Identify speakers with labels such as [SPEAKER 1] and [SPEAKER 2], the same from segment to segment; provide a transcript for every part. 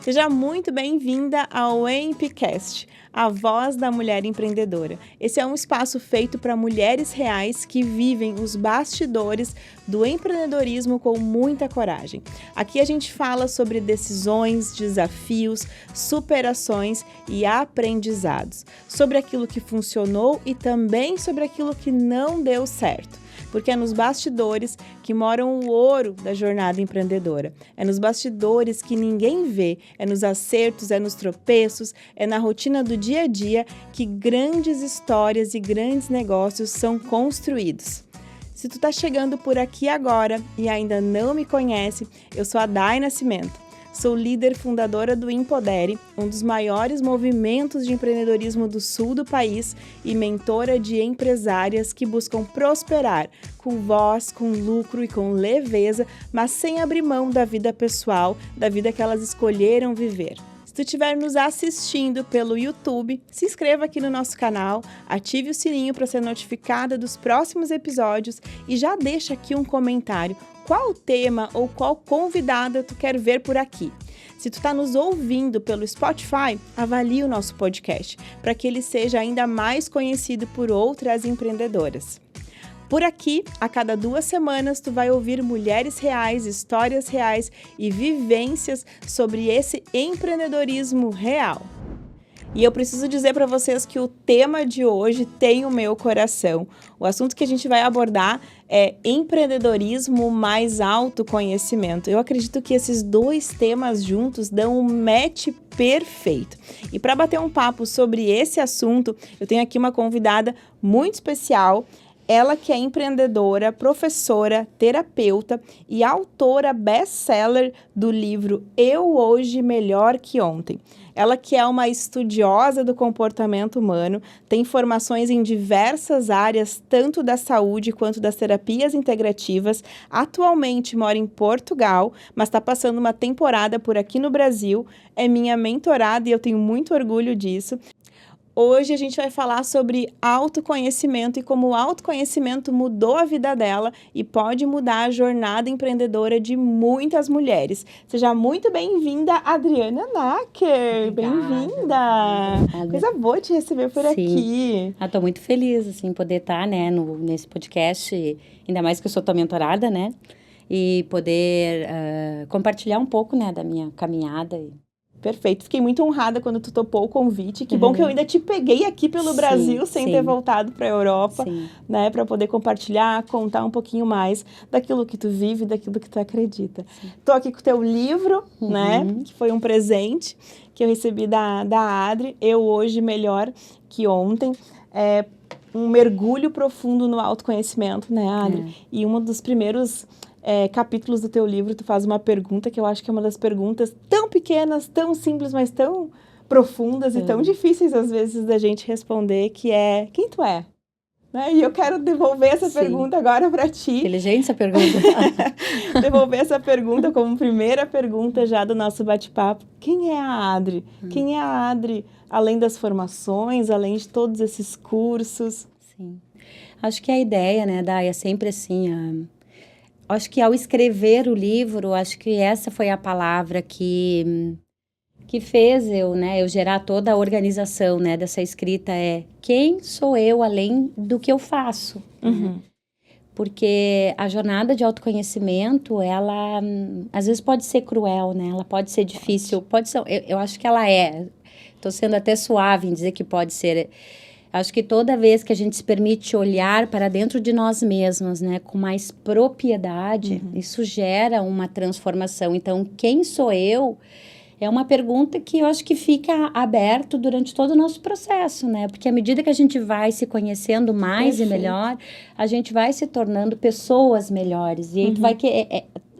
[SPEAKER 1] Seja muito bem-vinda ao EMPcast, a voz da mulher empreendedora. Esse é um espaço feito para mulheres reais que vivem os bastidores do empreendedorismo com muita coragem. Aqui a gente fala sobre decisões, desafios, superações e aprendizados, sobre aquilo que funcionou e também sobre aquilo que não deu certo. Porque é nos bastidores que moram o ouro da jornada empreendedora. É nos bastidores que ninguém vê, é nos acertos, é nos tropeços, é na rotina do dia a dia que grandes histórias e grandes negócios são construídos. Se tu tá chegando por aqui agora e ainda não me conhece, eu sou a Dai Nascimento. Sou líder fundadora do Empodere, um dos maiores movimentos de empreendedorismo do sul do país e mentora de empresárias que buscam prosperar com voz, com lucro e com leveza, mas sem abrir mão da vida pessoal, da vida que elas escolheram viver. Se tu estiver nos assistindo pelo YouTube, se inscreva aqui no nosso canal, ative o sininho para ser notificada dos próximos episódios e já deixa aqui um comentário. Qual tema ou qual convidada tu quer ver por aqui? Se tu está nos ouvindo pelo Spotify, avalie o nosso podcast, para que ele seja ainda mais conhecido por outras empreendedoras. Por aqui, a cada 2 semanas, tu vai ouvir mulheres reais, histórias reais e vivências sobre esse empreendedorismo real. E eu preciso dizer para vocês que o tema de hoje tem o meu coração. O assunto que a gente vai abordar é empreendedorismo mais autoconhecimento. Eu acredito que esses 2 temas juntos dão um match perfeito. E para bater um papo sobre esse assunto, eu tenho aqui uma convidada muito especial. Ela que é empreendedora, professora, terapeuta e autora best-seller do livro Eu Hoje Melhor Que Ontem. Ela que é uma estudiosa do comportamento humano, tem formações em diversas áreas, tanto da saúde quanto das terapias integrativas. Atualmente mora em Portugal, mas está passando uma temporada por aqui no Brasil. É minha mentorada e eu tenho muito orgulho disso. Hoje a gente vai falar sobre autoconhecimento e como o autoconhecimento mudou a vida dela e pode mudar a jornada empreendedora de muitas mulheres. Seja muito bem-vinda, Adriana Nacker. Bem-vinda! Coisa boa te receber por aqui.
[SPEAKER 2] Estou muito feliz, assim, poder estar, né, nesse podcast, ainda mais que eu sou tua mentorada, né, e poder compartilhar um pouco, né, da minha caminhada.
[SPEAKER 1] Perfeito. Fiquei muito honrada quando tu topou o convite. Que bom que eu ainda te peguei aqui pelo Brasil sem ter voltado para a Europa, né, para poder compartilhar, contar um pouquinho mais daquilo que tu vive, daquilo que tu acredita. Tô aqui com o teu livro, né, que foi um presente que eu recebi da Adri, Eu Hoje Melhor Que Ontem. É um mergulho profundo no autoconhecimento, né, Adri? E um dos primeiros capítulos do teu livro, tu faz uma pergunta que eu acho que é uma das perguntas tão pequenas, tão simples, mas tão profundas e tão difíceis, às vezes, da gente responder, que é, quem tu é? Né? E eu quero devolver essa pergunta agora para ti.
[SPEAKER 2] Inteligente essa pergunta.
[SPEAKER 1] Devolver essa pergunta como primeira pergunta já do nosso bate-papo. Quem é a Adri? Quem é a Adri, além das formações, além de todos esses cursos?
[SPEAKER 2] Sim. Acho que a ideia, né, Dai, é sempre assim... Acho que ao escrever o livro, acho que essa foi a palavra que fez eu gerar toda a organização, né, dessa escrita, quem sou eu além do que eu faço? Né? Porque a jornada de autoconhecimento, ela às vezes pode ser cruel, né? Ela pode ser difícil, pode ser, eu acho que ela estou sendo até suave em dizer que pode ser. Acho que toda vez que a gente se permite olhar para dentro de nós mesmos, né, com mais propriedade, isso gera uma transformação. Então, quem sou eu? É uma pergunta que eu acho que fica aberto durante todo o nosso processo, né? Porque à medida que a gente vai se conhecendo mais e melhor, a gente vai se tornando pessoas melhores. E aí tu vai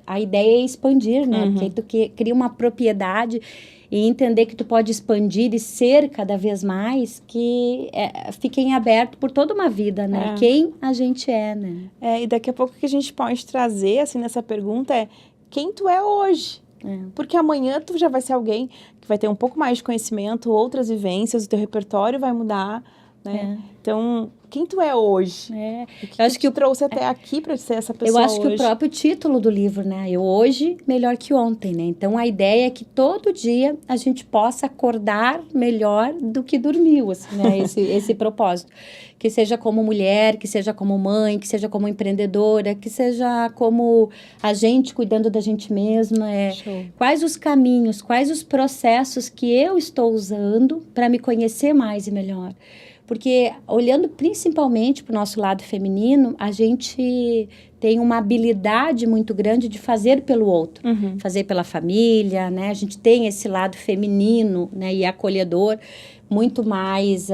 [SPEAKER 2] a ideia é expandir, né? Porque aí tu cria uma propriedade e entender que tu pode expandir e ser cada vez mais, que fiquem aberto por toda uma vida, né? Quem a gente é, né?
[SPEAKER 1] E daqui a pouco que a gente pode trazer, assim, nessa pergunta quem tu é hoje? Porque amanhã tu já vai ser alguém que vai ter um pouco mais de conhecimento, outras vivências, o teu repertório vai mudar, né? Então, quem tu é hoje? O que
[SPEAKER 2] eu acho que
[SPEAKER 1] te trouxe até aqui para ser essa pessoa
[SPEAKER 2] eu acho
[SPEAKER 1] hoje?
[SPEAKER 2] que o próprio título do livro, né? Eu hoje melhor que ontem, né? Então a ideia é que todo dia a gente possa acordar melhor do que dormiu, assim, né? Esse propósito. Que seja como mulher, que seja como mãe, que seja como empreendedora, que seja como a gente cuidando da gente mesma.
[SPEAKER 1] Show.
[SPEAKER 2] Quais os caminhos, quais os processos que eu estou usando para me conhecer mais e melhor. Porque, olhando principalmente para o nosso lado feminino, a gente tem uma habilidade muito grande de fazer pelo outro, fazer pela família, né? A gente tem esse lado feminino, né? E acolhedor muito mais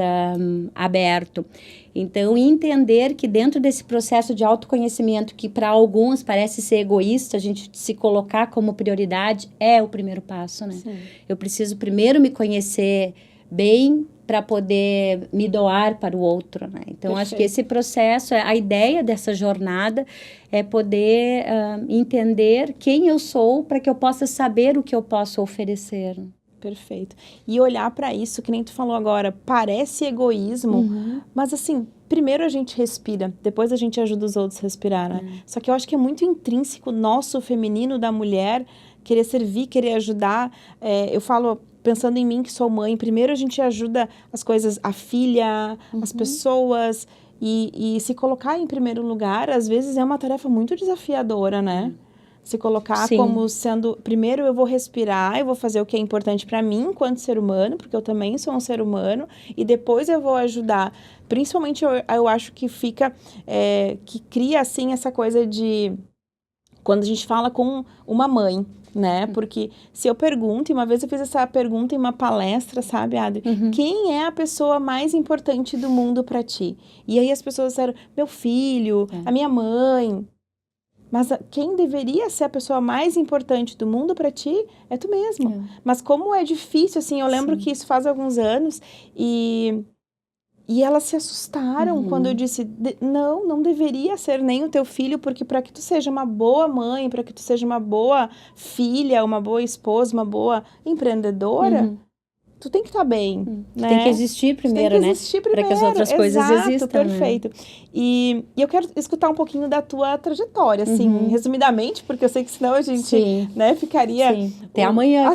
[SPEAKER 2] aberto. Então, entender que dentro desse processo de autoconhecimento, que para alguns parece ser egoísta, a gente se colocar como prioridade, é o primeiro passo, né?
[SPEAKER 1] Sim.
[SPEAKER 2] Eu preciso primeiro me conhecer bem para poder me doar para o outro, né? Então,
[SPEAKER 1] Perfeito.
[SPEAKER 2] acho que esse processo, a ideia dessa jornada é poder entender quem eu sou para que eu possa saber o que eu posso oferecer.
[SPEAKER 1] Perfeito. E olhar para isso, que nem tu falou agora, parece egoísmo, mas assim, primeiro a gente respira, depois a gente ajuda os outros a respirar, né? Só que eu acho que é muito intrínseco nosso, feminino, da mulher, querer servir, querer ajudar. Eu falo, pensando em mim que sou mãe, primeiro a gente ajuda as coisas, a filha, as pessoas, e se colocar em primeiro lugar, às vezes é uma tarefa muito desafiadora, né? Se colocar
[SPEAKER 2] Sim.
[SPEAKER 1] como sendo, primeiro eu vou respirar, eu vou fazer o que é importante para mim enquanto ser humano, porque eu também sou um ser humano, e depois eu vou ajudar. Principalmente eu acho que fica, que cria assim essa coisa de, quando a gente fala com uma mãe, né? Porque se eu pergunto, e uma vez eu fiz essa pergunta em uma palestra, sabe, Adri? Quem é a pessoa mais importante do mundo para ti? E aí as pessoas disseram, meu filho, a minha mãe. Mas quem deveria ser a pessoa mais importante do mundo para ti é tu mesmo. Mas como é difícil, assim, eu lembro que isso faz alguns anos e elas se assustaram quando eu disse, não deveria ser nem o teu filho, porque para que tu seja uma boa mãe, para que tu seja uma boa filha, uma boa esposa, uma boa empreendedora, tu tem que estar bem, né?
[SPEAKER 2] Tem que existir primeiro, né? Para que as outras coisas existam.
[SPEAKER 1] Perfeito. Né? E eu quero escutar um pouquinho da tua trajetória, assim, resumidamente, porque eu sei que senão a gente, né, ficaria...
[SPEAKER 2] Até amanhã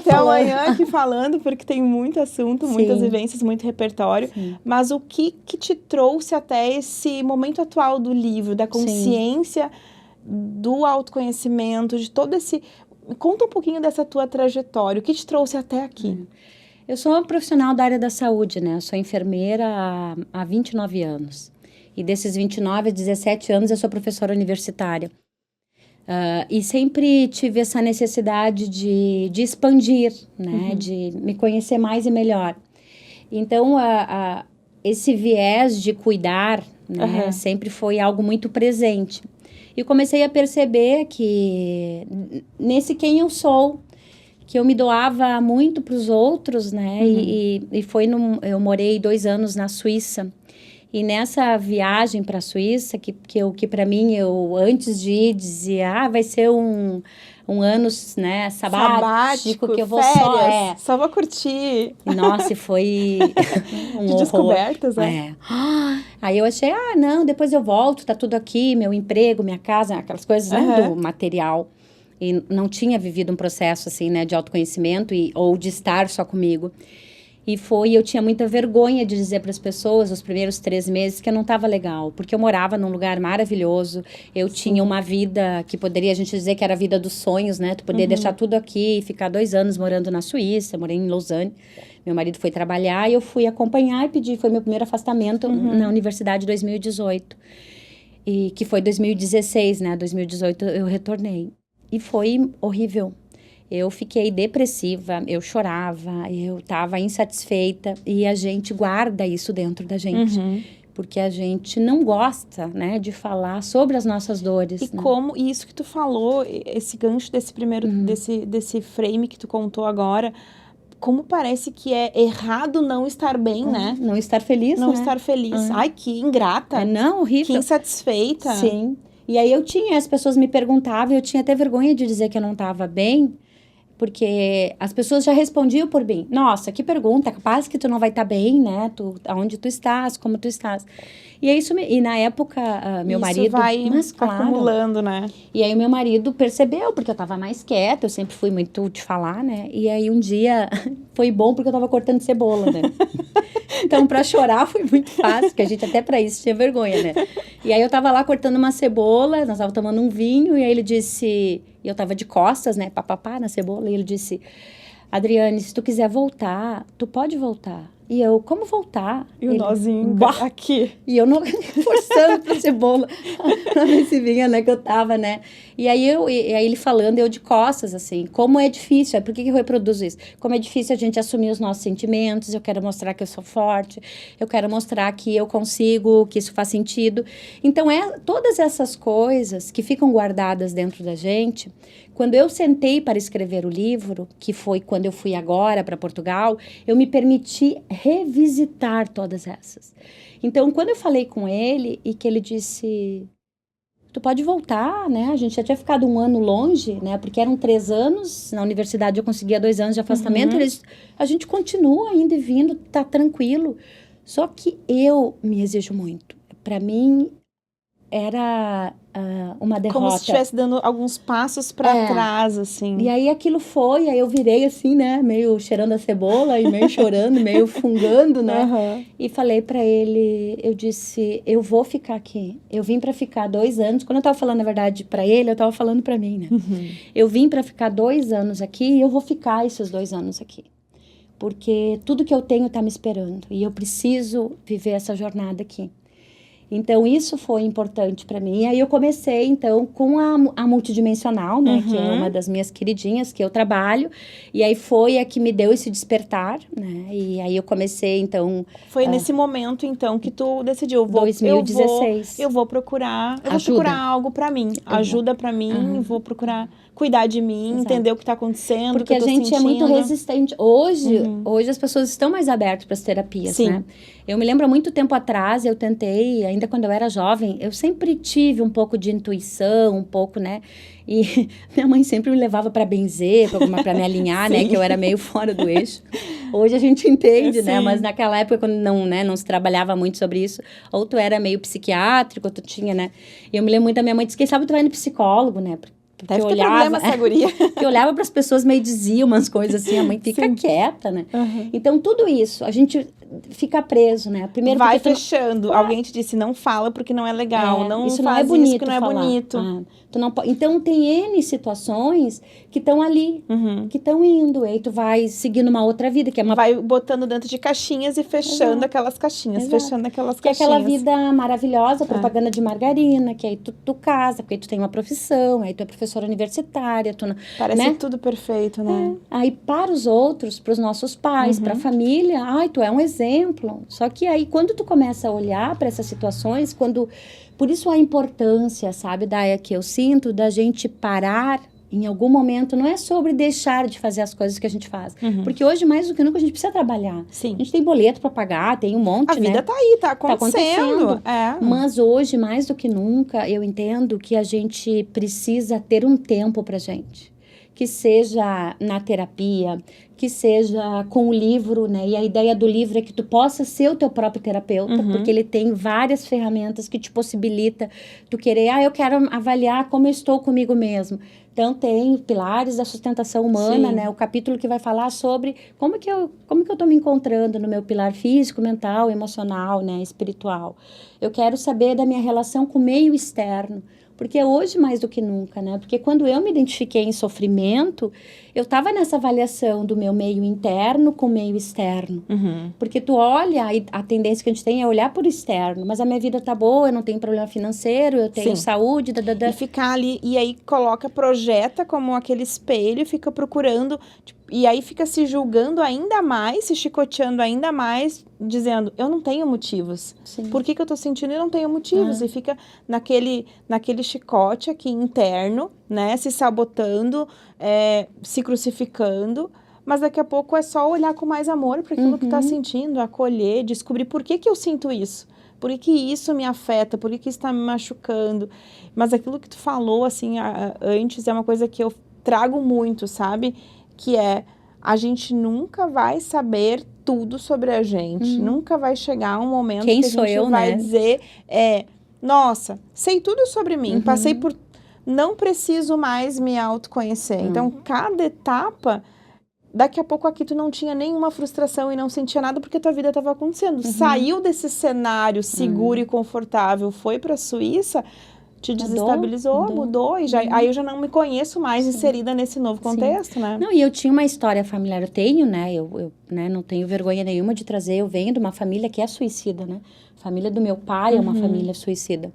[SPEAKER 1] aqui falando, porque tem muito assunto, muitas vivências, muito repertório. Mas o que te trouxe até esse momento atual do livro, da consciência, do autoconhecimento, de todo esse... Conta um pouquinho dessa tua trajetória, o que te trouxe até aqui?
[SPEAKER 2] Eu sou uma profissional da área da saúde, né? Eu sou enfermeira há 29 anos. E desses 29 a 17 anos eu sou professora universitária. E sempre tive essa necessidade de expandir, né? De me conhecer mais e melhor. Então, esse viés de cuidar, né? Sempre foi algo muito presente. E comecei a perceber que nesse quem eu sou, que eu me doava muito para os outros, né? E foi eu morei 2 anos na Suíça. E nessa viagem para a Suíça, que para mim, eu antes de ir, dizia, vai ser um ano, né, sabático, que eu vou
[SPEAKER 1] férias, só vou curtir.
[SPEAKER 2] E, nossa, foi um
[SPEAKER 1] de
[SPEAKER 2] horror.
[SPEAKER 1] Descobertas, né?
[SPEAKER 2] Aí eu achei, não, depois eu volto, tá tudo aqui, meu emprego, minha casa, aquelas coisas, né, do material. E não tinha vivido um processo, assim, né, de autoconhecimento ou de estar só comigo. E eu tinha muita vergonha de dizer para as pessoas, os primeiros 3 meses, que eu não estava legal. Porque eu morava num lugar maravilhoso, eu tinha uma vida que poderia a gente dizer que era a vida dos sonhos, né? Tu poderia deixar tudo aqui e ficar 2 anos morando na Suíça, morei em Lausanne. Meu marido foi trabalhar e eu fui acompanhar e foi meu primeiro afastamento na universidade em 2018. E que foi 2016, né? 2018 eu retornei. E foi horrível. Eu fiquei depressiva, eu chorava, eu estava insatisfeita. E a gente guarda isso dentro da gente. Porque a gente não gosta, né, de falar sobre as nossas dores.
[SPEAKER 1] E
[SPEAKER 2] né?
[SPEAKER 1] E isso que tu falou, esse gancho desse primeiro, desse frame que tu contou agora, como parece que é errado não estar bem, né?
[SPEAKER 2] Não estar feliz,
[SPEAKER 1] Não
[SPEAKER 2] né?
[SPEAKER 1] estar feliz. Ai, que ingrata.
[SPEAKER 2] Não, horrível.
[SPEAKER 1] Que insatisfeita.
[SPEAKER 2] Sim. E aí as pessoas me perguntavam, eu tinha até vergonha de dizer que eu não estava bem, Porque as pessoas já respondiam por mim. Nossa, que pergunta, capaz que tu não vai estar bem, né? Aonde tu estás, como tu estás. E é isso, e na época, meu
[SPEAKER 1] Isso
[SPEAKER 2] marido...
[SPEAKER 1] vai
[SPEAKER 2] Mas, claro.
[SPEAKER 1] acumulando, né?
[SPEAKER 2] E aí o meu marido percebeu, porque eu tava mais quieta, eu sempre fui muito de falar, né? E aí um dia foi bom porque eu tava cortando cebola, né? Então, pra chorar foi muito fácil, porque a gente até pra isso tinha vergonha, né? E aí eu tava lá cortando uma cebola, nós tava tomando um vinho, e aí ele disse... E eu tava de costas, né? Papapá na cebola, e ele disse... Adriane, se tu quiser voltar, tu pode voltar. E eu, como voltar?
[SPEAKER 1] E o nozinho aqui.
[SPEAKER 2] E eu não forçando pra cebola, pra ver se vinha, né, que eu tava, né. E aí ele falando, eu de costas, assim, como é difícil, por que eu reproduzo isso? Como é difícil a gente assumir os nossos sentimentos, eu quero mostrar que eu sou forte, eu quero mostrar que eu consigo, que isso faz sentido. Então, todas essas coisas que ficam guardadas dentro da gente, quando eu sentei para escrever o livro, que foi quando eu fui agora para Portugal, eu me permiti revisitar todas essas. Então, quando eu falei com ele e que ele disse, tu pode voltar, né? A gente já tinha ficado 1 ano longe, né? Porque eram 3 anos, na universidade eu conseguia 2 anos de afastamento, a gente continua indo e vindo, tá tranquilo. Só que eu me exijo muito. Para mim, era uma derrota.
[SPEAKER 1] Como se estivesse dando alguns passos para trás, assim.
[SPEAKER 2] E aí aquilo foi, aí eu virei assim, né, meio cheirando a cebola e meio chorando, meio fungando, né?
[SPEAKER 1] Uhum.
[SPEAKER 2] E falei para ele, eu disse, eu vou ficar aqui. Eu vim para ficar 2 anos. Quando eu tava falando, na verdade, para ele, eu tava falando para mim, né?
[SPEAKER 1] Uhum.
[SPEAKER 2] Eu vim para ficar 2 anos aqui e eu vou ficar esses 2 anos aqui. Porque tudo que eu tenho tá me esperando e eu preciso viver essa jornada aqui. Então, isso foi importante para mim. E aí, eu comecei, então, com a Multidimensional, né? Que é uma das minhas queridinhas, que eu trabalho. E aí, foi a que me deu esse despertar, né? E aí, eu comecei, então...
[SPEAKER 1] Foi nesse momento, então, que tu decidiu.
[SPEAKER 2] 2016.
[SPEAKER 1] Eu vou procurar algo para mim. Ajuda para mim, vou procurar cuidar de mim, entender o que tá acontecendo,
[SPEAKER 2] porque
[SPEAKER 1] o que eu tô
[SPEAKER 2] a gente é muito resistente. Hoje as pessoas estão mais abertas para as terapias, né? Eu me lembro há muito tempo atrás, eu tentei, ainda quando eu era jovem, eu sempre tive um pouco de intuição, um pouco, né? E minha mãe sempre me levava para benzer, para me alinhar, né? Que eu era meio fora do eixo. Hoje a gente entende, né? Mas naquela época, quando não se trabalhava muito sobre isso, ou tu era meio psiquiátrico, ou tu tinha, né? E eu me lembro muito da minha mãe, disse, quem sabe tu vai no psicólogo, né?
[SPEAKER 1] Deve ter problema essa guria.
[SPEAKER 2] Que olhava para as pessoas meio dizia umas coisas assim, a mãe fica quieta, né? Então, tudo isso, a gente fica preso, né? Primeiro
[SPEAKER 1] vai fechando. Alguém te disse, não fala porque não é legal. Não
[SPEAKER 2] isso
[SPEAKER 1] faz
[SPEAKER 2] não é bonito
[SPEAKER 1] isso que não é
[SPEAKER 2] falar.
[SPEAKER 1] bonito.
[SPEAKER 2] Tu não pode... Então, tem N situações que estão ali, que estão indo. E aí, tu vai seguindo uma outra vida, que é uma...
[SPEAKER 1] Vai botando dentro de caixinhas e fechando aquelas caixinhas. Fechando aquelas caixinhas.
[SPEAKER 2] Que é aquela vida maravilhosa, propaganda de margarina, que aí tu casa, porque aí tu tem uma profissão, aí tu é professora universitária.
[SPEAKER 1] Parece tudo perfeito, né?
[SPEAKER 2] Aí, para os outros, para os nossos pais, para a família, tu é um exemplo. Só que aí, quando tu começa a olhar para essas situações, por isso a importância, sabe, Daia, que eu sinto da gente parar em algum momento, não é sobre deixar de fazer as coisas que a gente faz. Porque hoje, mais do que nunca, a gente precisa trabalhar.
[SPEAKER 1] Sim.
[SPEAKER 2] A gente tem boleto para pagar, tem um monte,
[SPEAKER 1] A vida tá aí, tá acontecendo.
[SPEAKER 2] Mas hoje, mais do que nunca, eu entendo que a gente precisa ter um tempo pra gente. Que seja na terapia, que seja com o livro, né? E a ideia do livro é que tu possa ser o teu próprio terapeuta, porque ele tem várias ferramentas que te possibilita tu querer, eu quero avaliar como eu estou comigo mesmo. Então, tem Pilares da Sustentação Humana, né? O capítulo que vai falar sobre como que eu tô me encontrando no meu pilar físico, mental, emocional, né? Espiritual. Eu quero saber da minha relação com o meio externo. Porque hoje, mais do que nunca, né? Porque quando eu me identifiquei em sofrimento, eu estava nessa avaliação do meu meio interno com o meio externo. Porque tu olha, a tendência que a gente tem é olhar por externo. Mas a minha vida tá boa, eu não tenho problema financeiro, eu tenho saúde,
[SPEAKER 1] E ficar ali, e aí projeta como aquele espelho, fica procurando... E aí fica se julgando ainda mais, se chicoteando ainda mais, dizendo, eu não tenho motivos. Por que eu tô sentindo? Eu não tenho motivos. E fica naquele chicote aqui interno, né? Se sabotando, se crucificando. Mas daqui a pouco é só olhar com mais amor para aquilo que tá sentindo, acolher, descobrir por que eu sinto isso. Por que isso me afeta? Por que isso tá me machucando? Mas aquilo que tu falou, assim, antes, é uma coisa que eu trago muito, sabe? que é a gente nunca vai saber tudo sobre a gente, nunca vai chegar um momento
[SPEAKER 2] Quem
[SPEAKER 1] que a
[SPEAKER 2] sou
[SPEAKER 1] gente
[SPEAKER 2] eu,
[SPEAKER 1] vai
[SPEAKER 2] né?
[SPEAKER 1] dizer, nossa, sei tudo sobre mim, passei por, não preciso mais me autoconhecer. Então, cada etapa, daqui a pouco aqui tu não tinha nenhuma frustração e não sentia nada porque tua vida estava acontecendo. Saiu desse cenário seguro e confortável, foi para a Suíça, te desestabilizou, mudou e já, aí eu já não me conheço mais inserida nesse novo contexto, né?
[SPEAKER 2] Não, e eu tinha uma história familiar, eu tenho, né, eu né, não tenho vergonha nenhuma de trazer, eu venho de uma família que é suicida, né, a família do meu pai é uma família suicida.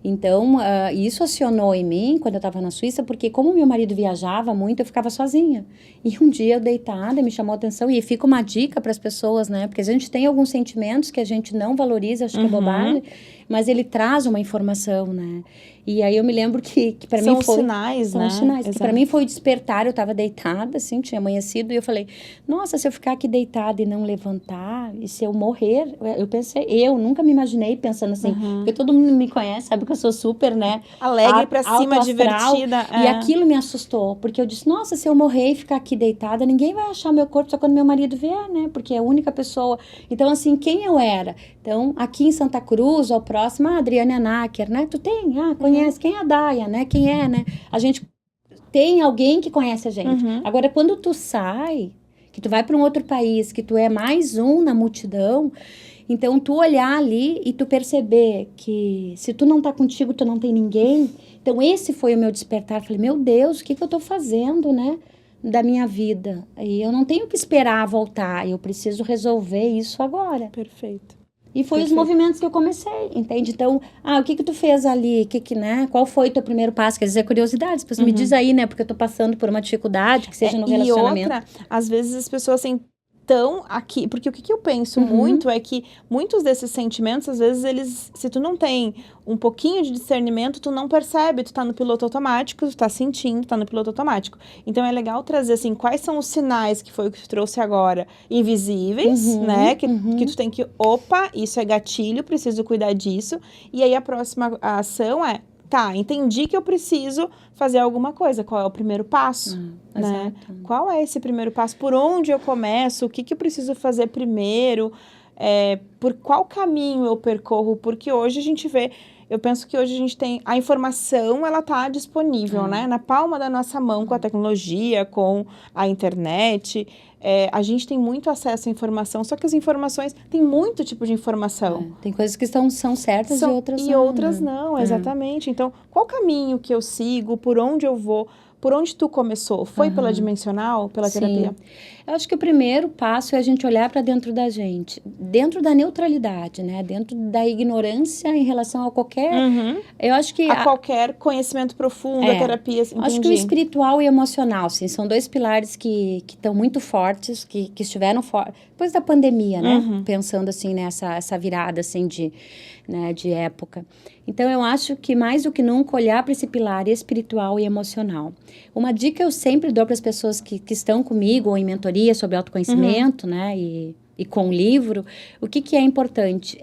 [SPEAKER 2] Então, isso acionou em mim quando eu estava na Suíça, porque como meu marido viajava muito, eu ficava sozinha. E um dia eu deitada, me chamou a atenção, e fica uma dica para as pessoas, né? Porque a gente tem alguns sentimentos que a gente não valoriza, acho que é bobagem, mas ele traz uma informação, né? E aí eu me lembro que para mim foi...
[SPEAKER 1] São sinais, né?
[SPEAKER 2] São sinais, que
[SPEAKER 1] Exato.
[SPEAKER 2] para mim foi o despertar, eu estava deitada, assim, tinha amanhecido, e eu falei, nossa, se eu ficar aqui deitada e não levantar, e se eu morrer, eu pensei, eu nunca me imaginei pensando assim, porque todo mundo me conhece, sabe que eu sou super, né?
[SPEAKER 1] Alegre pra cima,
[SPEAKER 2] alto astral,
[SPEAKER 1] divertida.
[SPEAKER 2] E aquilo me assustou, porque eu disse, nossa, se eu morrer e ficar aqui deitada, ninguém vai achar meu corpo só quando meu marido vier, né? Porque é a única pessoa. Então, assim, quem eu era? Então, aqui em Santa Cruz, ao próximo, a Adriane Anacker, né? Tu tem? Conhece? Quem é a Daia, né? Quem é, né? A gente tem alguém que conhece a gente. Agora, quando tu sai, que tu vai para um outro país, que tu é mais um na multidão, então tu olhar ali e tu perceber que se tu não tá contigo, tu não tem ninguém. Então, esse foi o meu despertar. Falei, meu Deus, o que eu tô fazendo, né? Da minha vida. E eu não tenho que esperar voltar, eu preciso resolver isso agora.
[SPEAKER 1] Perfeito.
[SPEAKER 2] E foi os movimentos que eu comecei, entende? Então, o que tu fez ali? Né? Qual foi o teu primeiro passo? Quer dizer, curiosidades. Depois me diz aí, né? Porque eu tô passando por uma dificuldade, que seja no relacionamento.
[SPEAKER 1] E outra, às vezes as pessoas assim, tão aqui... Porque o que eu penso muito é que muitos desses sentimentos, às vezes, eles... Se tu não tem um pouquinho de discernimento, tu não percebe. Tu tá no piloto automático, tu tá sentindo, tá no piloto automático. Então, é legal trazer, assim, quais são os sinais, que foi o que tu trouxe agora, invisíveis, né? Que tu tem que... Opa, isso é gatilho, preciso cuidar disso. E aí, a próxima ação é... Tá, entendi que eu preciso fazer alguma coisa. Qual é o primeiro passo? Né?
[SPEAKER 2] Exato.
[SPEAKER 1] Qual é esse primeiro passo? Por onde eu começo? O que eu preciso fazer primeiro? Por qual caminho eu percorro? Porque hoje a gente vê... Eu penso que hoje a gente tem... A informação, ela tá disponível, né? Na palma da nossa mão, com a tecnologia, com a internet. A gente tem muito acesso à informação, só que as informações... Tem muito tipo de informação.
[SPEAKER 2] Tem coisas que são certas e outras não.
[SPEAKER 1] E outras não, exatamente. Então, qual caminho que eu sigo? Por onde eu vou? Por onde tu começou? Foi pela dimensional, pela terapia?
[SPEAKER 2] Eu acho que o primeiro passo é a gente olhar para dentro da gente, dentro da neutralidade, né? Dentro da ignorância em relação a qualquer... Eu acho que...
[SPEAKER 1] A qualquer conhecimento profundo, a terapia, entendi.
[SPEAKER 2] Acho que o espiritual e o emocional, sim, são dois pilares que estão muito fortes, que estiveram fortes depois da pandemia, né? Pensando, assim, nessa virada, assim, de época. Então, eu acho que mais do que nunca olhar para esse pilar espiritual e emocional. Uma dica eu sempre dou para as pessoas que estão comigo ou em mentoria sobre autoconhecimento, né? E com o livro, o que é importante?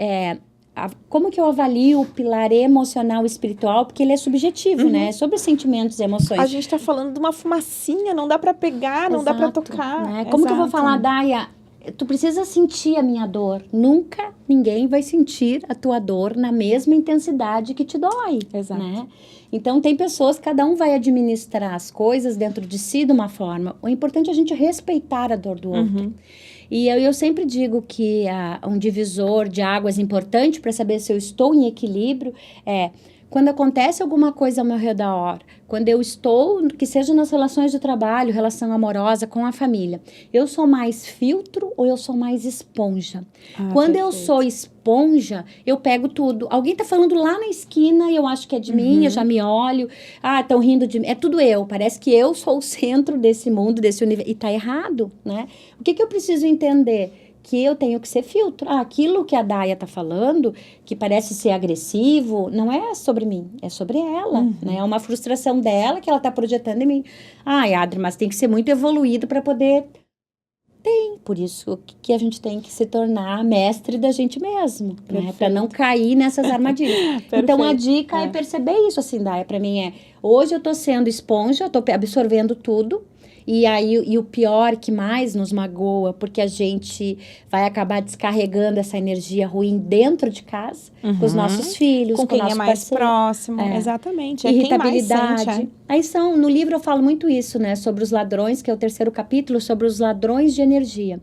[SPEAKER 2] Como que eu avalio o pilar emocional e espiritual? Porque ele é subjetivo, né? É sobre sentimentos e emoções.
[SPEAKER 1] A gente está falando de uma fumacinha, não dá para pegar, não dá para tocar.
[SPEAKER 2] Né? Como que eu vou falar, Daia? Tu precisa sentir a minha dor. Nunca ninguém vai sentir a tua dor na mesma intensidade que te dói.
[SPEAKER 1] Exato.
[SPEAKER 2] Né? Então, tem pessoas, cada um vai administrar as coisas dentro de si de uma forma. O importante é a gente respeitar a dor do outro. E eu sempre digo que um divisor de águas importante para saber se eu estou em equilíbrio é... Quando acontece alguma coisa ao meu redor, quando eu estou, que seja nas relações de trabalho, relação amorosa, com a família, eu sou mais filtro ou eu sou mais esponja? Quando eu sou esponja, eu pego tudo. Alguém tá falando lá na esquina e eu acho que é de mim, eu já me olho. Estão rindo de mim. É tudo eu. Parece que eu sou o centro desse mundo, desse universo. E tá errado, né? O que eu preciso entender? Que eu tenho que ser filtro. Aquilo que a Daia tá falando, que parece ser agressivo, não é sobre mim, é sobre ela, né? É uma frustração dela que ela tá projetando em mim. Adri, mas tem que ser muito evoluído para poder... Tem, por isso que a gente tem que se tornar mestre da gente mesmo, né? Para não cair nessas armadilhas. Então, a dica é perceber isso, assim, Daia, para mim hoje eu tô sendo esponja, eu tô absorvendo tudo, E aí, e o pior que mais nos magoa, porque a gente vai acabar descarregando essa energia ruim dentro de casa, com os nossos filhos,
[SPEAKER 1] Com
[SPEAKER 2] com o
[SPEAKER 1] quem é
[SPEAKER 2] nosso
[SPEAKER 1] mais
[SPEAKER 2] parceiro.
[SPEAKER 1] próximo, exatamente. É quem mais
[SPEAKER 2] Irritabilidade.
[SPEAKER 1] sente,
[SPEAKER 2] Aí no livro eu falo muito isso, né? Sobre os ladrões, que é o terceiro capítulo, sobre os ladrões de energia.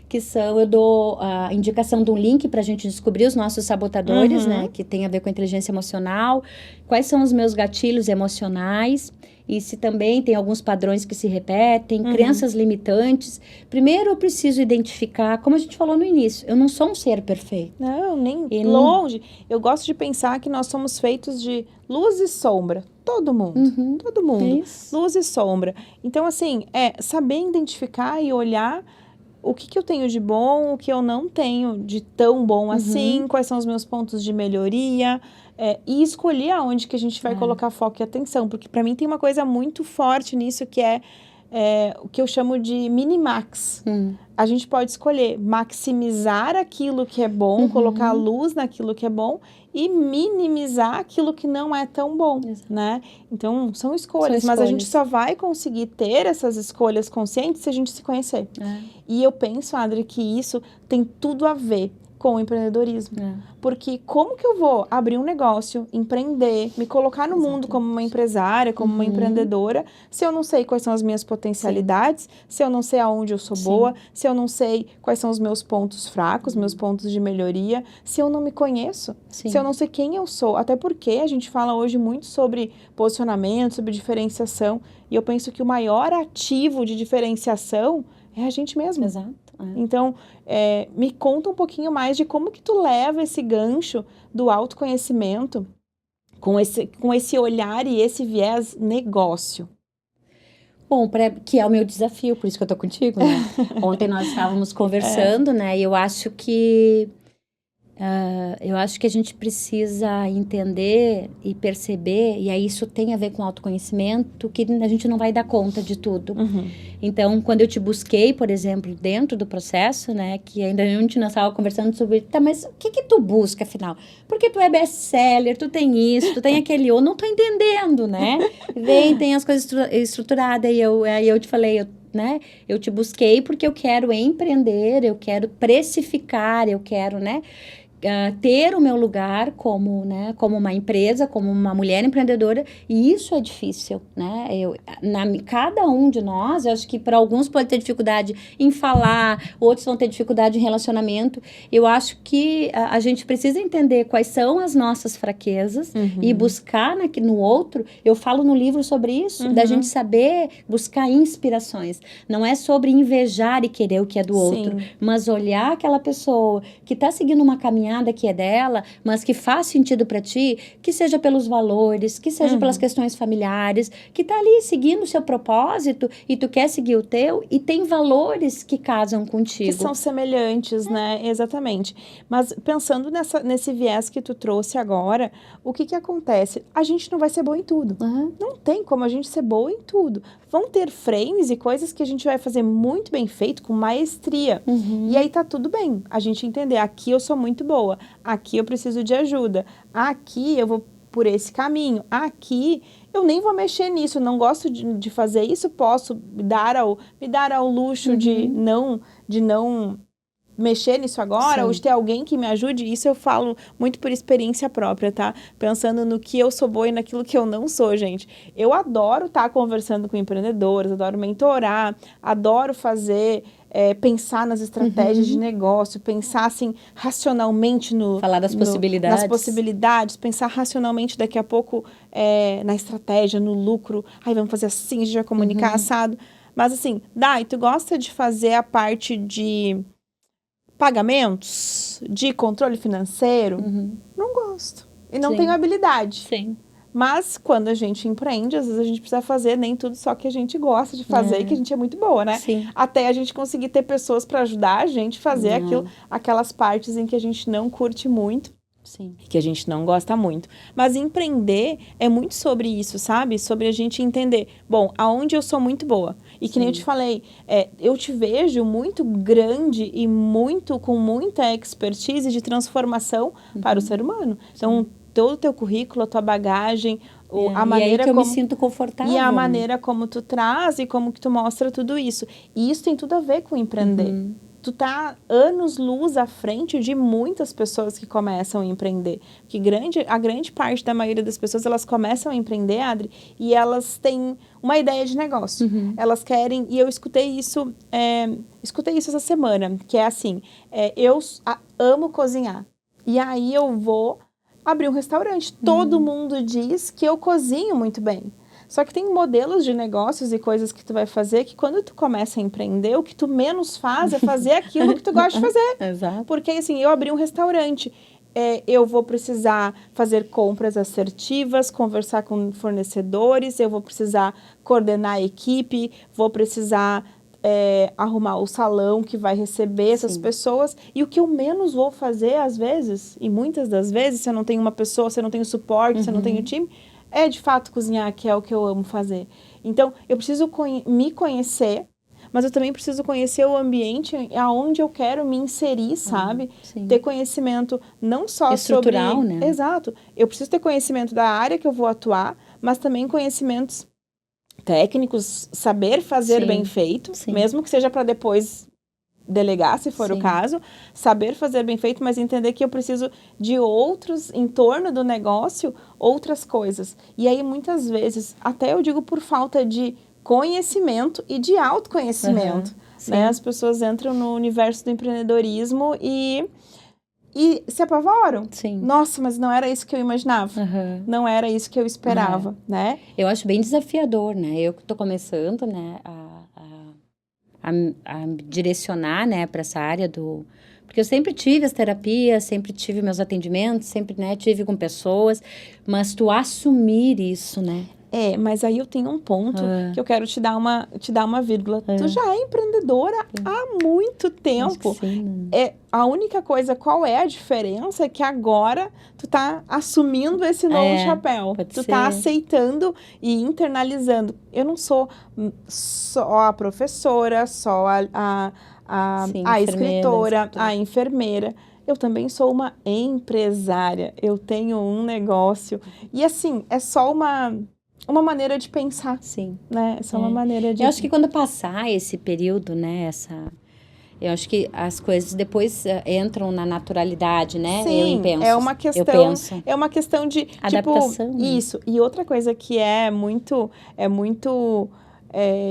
[SPEAKER 2] Que são, eu dou a indicação de um link para a gente descobrir os nossos sabotadores, né? Que tem a ver com a inteligência emocional. Quais são os meus gatilhos emocionais? E se também tem alguns padrões que se repetem, crenças limitantes. Primeiro eu preciso identificar, como a gente falou no início, eu não sou um ser perfeito.
[SPEAKER 1] Não, nem longe. Eu gosto de pensar que nós somos feitos de luz e sombra. Todo mundo. Todo mundo.
[SPEAKER 2] Isso.
[SPEAKER 1] Luz e sombra. Então, assim, saber identificar e olhar o que eu tenho de bom, o que eu não tenho de tão bom assim, quais são os meus pontos de melhoria, e escolher aonde que a gente vai colocar foco e atenção, porque para mim tem uma coisa muito forte nisso que é o que eu chamo de minimax. A gente pode escolher maximizar aquilo que é bom, colocar luz naquilo que é bom e minimizar aquilo que não é tão bom, né? Então, são escolhas, mas a gente só vai conseguir ter essas escolhas conscientes se a gente se conhecer. E eu penso, Adri, que isso tem tudo a ver com o empreendedorismo. Porque como que eu vou abrir um negócio, empreender, me colocar no mundo como uma empresária, como uma empreendedora, se eu não sei quais são as minhas potencialidades, se eu não sei aonde eu sou boa, se eu não sei quais são os meus pontos fracos, meus pontos de melhoria, se eu não me conheço, se eu não sei quem eu sou. Até porque a gente fala hoje muito sobre posicionamento, sobre diferenciação, e eu penso que o maior ativo de diferenciação é a gente mesmo.
[SPEAKER 2] Exato.
[SPEAKER 1] Então, me conta um pouquinho mais de como que tu leva esse gancho do autoconhecimento com esse olhar e esse viés negócio.
[SPEAKER 2] Bom, que é o meu desafio, por isso que eu tô contigo, né? Ontem nós estávamos conversando, né? E eu acho que a gente precisa entender e perceber, e aí isso tem a ver com autoconhecimento, que a gente não vai dar conta de tudo. Então, quando eu te busquei, por exemplo, dentro do processo, né, que ainda a gente não estava conversando sobre, tá, mas o que tu busca, afinal? Porque tu é best-seller, tu tem isso, tu tem aquele, eu não tô entendendo, né? Tem as coisas estruturadas, e aí eu te falei, né, eu te busquei porque eu quero empreender, eu quero precificar, eu quero, né, ter o meu lugar como uma empresa, como uma mulher empreendedora, e isso é difícil, né? Cada um de nós, eu acho que para alguns pode ter dificuldade em falar, outros vão ter dificuldade em relacionamento. Eu acho que a gente precisa entender quais são as nossas fraquezas e buscar no outro. Eu falo no livro sobre isso, da gente saber buscar inspirações. Não é sobre invejar e querer o que é do outro, mas olhar aquela pessoa que está seguindo uma caminhada que é dela, mas que faz sentido para ti, que seja pelos valores, que seja pelas questões familiares, que tá ali seguindo o seu propósito e tu quer seguir o teu e tem valores que casam contigo.
[SPEAKER 1] Que são semelhantes, né? Exatamente. Mas pensando nesse viés que tu trouxe agora, o que acontece? A gente não vai ser boa em tudo. Não tem como a gente ser boa em tudo. Vão ter frames e coisas que a gente vai fazer muito bem feito, com maestria. E aí tá tudo bem. A gente entender, aqui eu sou muito boa, aqui eu preciso de ajuda, aqui eu vou por esse caminho, aqui eu nem vou mexer nisso, não gosto de fazer isso, posso me dar ao luxo de não mexer nisso agora, ou de ter alguém que me ajude. Isso eu falo muito por experiência própria, tá? Pensando no que eu sou boa e naquilo que eu não sou, gente. Eu adoro estar conversando com empreendedores, adoro mentorar, adoro pensar nas estratégias de negócio, pensar assim racionalmente
[SPEAKER 2] falar das possibilidades.
[SPEAKER 1] Nas possibilidades, pensar racionalmente daqui a pouco na estratégia, no lucro. Aí vamos fazer assim, a gente vai comunicar assado. Mas assim, Dai, tu gosta de fazer a parte de pagamentos, de controle financeiro? Não gosto. E não tenho habilidade. Mas quando a gente empreende, às vezes a gente precisa fazer nem tudo só que a gente gosta de fazer, que a gente é muito boa, né? Até a gente conseguir ter pessoas para ajudar a gente a fazer aquelas partes em que a gente não curte muito. Que a gente não gosta muito. Mas empreender é muito sobre isso, sabe? Sobre a gente entender, bom, aonde eu sou muito boa. E que nem eu te falei, eu te vejo muito grande e com muita expertise de transformação para o ser humano. Então, todo o teu currículo, a tua bagagem,
[SPEAKER 2] E aí
[SPEAKER 1] maneira
[SPEAKER 2] que eu
[SPEAKER 1] como...
[SPEAKER 2] me sinto confortável.
[SPEAKER 1] E a
[SPEAKER 2] né?
[SPEAKER 1] maneira como tu traz e como que tu mostra tudo isso. E isso tem tudo a ver com empreender.
[SPEAKER 2] Uhum.
[SPEAKER 1] Tu tá anos-luz à frente de muitas pessoas que começam a empreender. Porque a grande parte da maioria das pessoas, elas começam a empreender, Adri, e elas têm uma ideia de negócio.
[SPEAKER 2] Uhum.
[SPEAKER 1] Elas querem, e eu escutei isso essa semana, que é assim, eu amo cozinhar. E aí eu vou abrir um restaurante. Todo mundo diz que eu cozinho muito bem. Só que tem modelos de negócios e coisas que tu vai fazer que quando tu começa a empreender, o que tu menos faz é fazer aquilo que tu gosta de fazer.
[SPEAKER 2] Exato.
[SPEAKER 1] Porque, assim, eu abri um restaurante, eu vou precisar fazer compras assertivas, conversar com fornecedores, eu vou precisar coordenar a equipe, vou precisar arrumar o salão que vai receber essas
[SPEAKER 2] Sim.
[SPEAKER 1] pessoas. E o que eu menos vou fazer, às vezes, e muitas das vezes, se eu não tenho uma pessoa, se eu não tenho suporte, se eu não tenho time, é de fato cozinhar, que é o que eu amo fazer. Então, eu preciso me conhecer, mas eu também preciso conhecer o ambiente aonde eu quero me inserir, sabe?
[SPEAKER 2] Sim.
[SPEAKER 1] Ter conhecimento não só
[SPEAKER 2] Estrutural,
[SPEAKER 1] sobre...
[SPEAKER 2] né?
[SPEAKER 1] Exato. Eu preciso ter conhecimento da área que eu vou atuar, mas também conhecimentos técnicos, saber fazer
[SPEAKER 2] Sim.
[SPEAKER 1] bem feito,
[SPEAKER 2] Sim.
[SPEAKER 1] mesmo que seja para depois delegar, se for
[SPEAKER 2] Sim.
[SPEAKER 1] o caso, saber fazer bem feito, mas entender que eu preciso de outros, em torno do negócio, outras coisas. E aí, muitas vezes, até eu digo por falta de conhecimento e de autoconhecimento, né? As pessoas entram no universo do empreendedorismo e se apavoram.
[SPEAKER 2] Sim.
[SPEAKER 1] Nossa, mas não era isso que eu imaginava. Não era isso que eu esperava, né?
[SPEAKER 2] Eu acho bem desafiador, né? Eu que estou começando, né, a me direcionar, né, para essa área do... Porque eu sempre tive as terapias, sempre tive meus atendimentos, sempre, né, tive com pessoas, mas tu assumir isso, né?
[SPEAKER 1] Mas aí eu tenho um ponto que eu quero te dar uma vírgula. Tu já é empreendedora há muito tempo.
[SPEAKER 2] Acho que sim, né?
[SPEAKER 1] A única coisa, qual é a diferença? É que agora tu tá assumindo esse novo chapéu. Tu tá aceitando e internalizando. Eu não sou só a professora, só
[SPEAKER 2] Sim,
[SPEAKER 1] a escritora, a enfermeira. Eu também sou uma empresária. Eu tenho um negócio. E assim, é só uma maneira de pensar.
[SPEAKER 2] Sim.
[SPEAKER 1] Né? É só uma maneira de...
[SPEAKER 2] Eu acho que quando passar esse período, né, eu acho que as coisas depois entram na naturalidade, né?
[SPEAKER 1] Sim,
[SPEAKER 2] eu penso.
[SPEAKER 1] é uma questão...
[SPEAKER 2] Eu penso.
[SPEAKER 1] É uma questão de...
[SPEAKER 2] Adaptação.
[SPEAKER 1] Tipo, isso. E outra coisa que é muito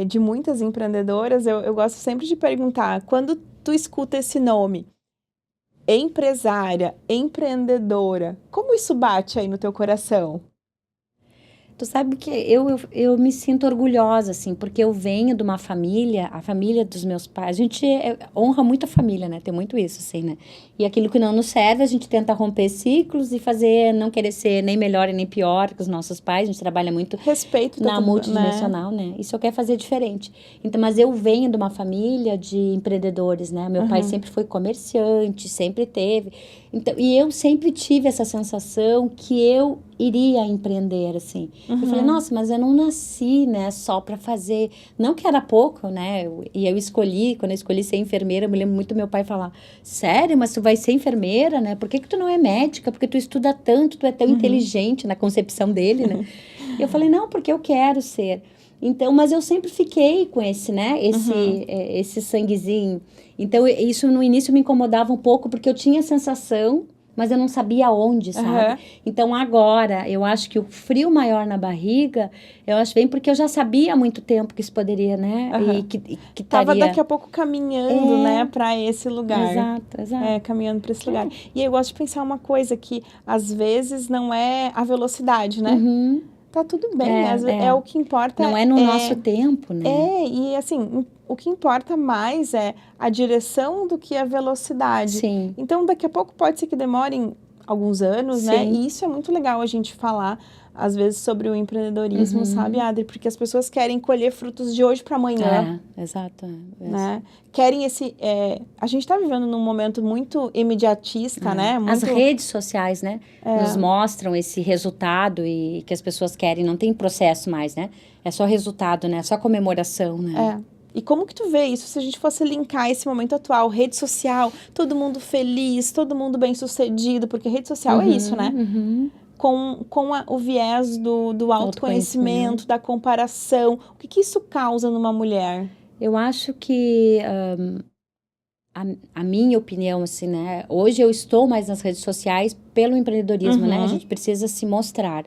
[SPEAKER 1] de muitas empreendedoras, eu gosto sempre de perguntar, quando tu escuta esse nome, empresária, empreendedora, como isso bate aí no teu coração?
[SPEAKER 2] Tu sabe que eu me sinto orgulhosa, assim, porque eu venho de uma família, a família dos meus pais, a gente honra muito a família, né? Tem muito isso, assim, né? E aquilo que não nos serve, a gente tenta romper ciclos e fazer, não querer ser nem melhor e nem pior que os nossos pais. A gente trabalha muito
[SPEAKER 1] respeito
[SPEAKER 2] na multidimensional, né? E só quer fazer diferente. Então, mas eu venho de uma família de empreendedores, né? Meu pai sempre foi comerciante, sempre teve. Então, e eu sempre tive essa sensação que eu iria empreender, assim. Eu falei, nossa, mas eu não nasci, né, só para fazer... Não que era pouco, né? E eu escolhi, quando eu escolhi ser enfermeira, eu me lembro muito do meu pai falar, sério, mas tu vai ser enfermeira, né? Por que tu não é médica? Porque tu estuda tanto, tu é tão inteligente na concepção dele, né? E eu falei, não, porque eu quero ser. Então, mas eu sempre fiquei com esse, né? Esse sanguezinho. Então, isso no início me incomodava um pouco, porque eu tinha a sensação, mas eu não sabia onde, sabe? Então, agora, eu acho que o frio maior na barriga, eu acho bem porque eu já sabia há muito tempo que isso poderia, né? E que
[SPEAKER 1] tava
[SPEAKER 2] estaria...
[SPEAKER 1] daqui a pouco caminhando, né, para esse lugar.
[SPEAKER 2] Exato.
[SPEAKER 1] Caminhando para esse lugar. E aí eu gosto de pensar uma coisa que, às vezes, não é a velocidade, né? Tá tudo bem, é o que importa.
[SPEAKER 2] Não é no nosso tempo, né?
[SPEAKER 1] E assim, o que importa mais é a direção do que a velocidade.
[SPEAKER 2] Sim.
[SPEAKER 1] Então, daqui a pouco pode ser que demorem alguns anos, né? E isso é muito legal a gente falar, às vezes, sobre o empreendedorismo, sabe, Adri? Porque as pessoas querem colher frutos de hoje para amanhã.
[SPEAKER 2] Exato.
[SPEAKER 1] Né? Querem esse... a gente está vivendo num momento muito imediatista, né? Muito...
[SPEAKER 2] As redes sociais, né? Nos mostram esse resultado e que as pessoas querem. Não tem processo mais, né? É só resultado, né? É só comemoração, né?
[SPEAKER 1] E como que tu vê isso, se a gente fosse linkar esse momento atual, rede social, todo mundo feliz, todo mundo bem-sucedido, porque rede social é isso, né? com o viés do autoconhecimento, da comparação. O que isso causa numa mulher?
[SPEAKER 2] Eu acho que a minha opinião, assim, né? Hoje eu estou mais nas redes sociais pelo empreendedorismo, né? A gente precisa se mostrar.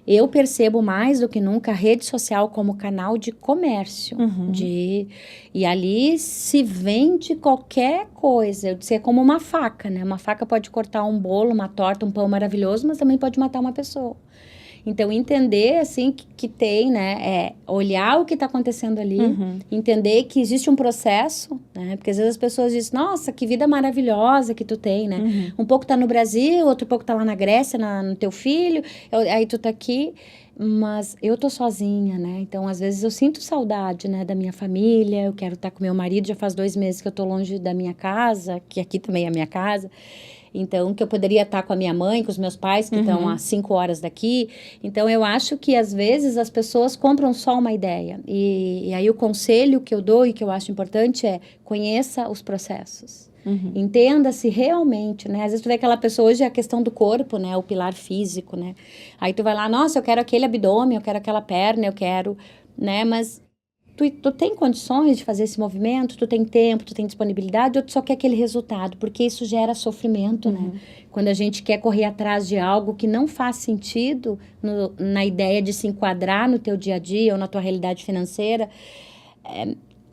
[SPEAKER 2] Eu percebo mais do que nunca a rede social como canal de comércio. E ali se vende qualquer coisa. Eu disse, é como uma faca, né? Uma faca pode cortar um bolo, uma torta, um pão maravilhoso, mas também pode matar uma pessoa. Então, entender, assim, que tem, né, olhar o que está acontecendo ali, entender que existe um processo, né, porque às vezes as pessoas dizem, nossa, que vida maravilhosa que tu tem, né, um pouco tá no Brasil, outro pouco tá lá na Grécia, no teu filho, aí tu tá aqui, mas eu tô sozinha, né, então às vezes eu sinto saudade, né, da minha família, eu quero estar com meu marido, já faz 2 meses que eu tô longe da minha casa, que aqui também é a minha casa. Então, que eu poderia estar com a minha mãe, com os meus pais, que estão a 5 horas daqui. Então, eu acho que, às vezes, as pessoas compram só uma ideia. E aí, o conselho que eu dou e que eu acho importante é conheça os processos. Entenda-se realmente, né? Às vezes, tu vê aquela pessoa, hoje é a questão do corpo, né? O pilar físico, né? Aí, tu vai lá, nossa, eu quero aquele abdômen, eu quero aquela perna, eu quero, né? Mas tu tem condições de fazer esse movimento, tu tem tempo, tu tem disponibilidade, ou tu só quer aquele resultado, porque isso gera sofrimento, né? Quando a gente quer correr atrás de algo que não faz sentido na ideia de se enquadrar no teu dia a dia ou na tua realidade financeira,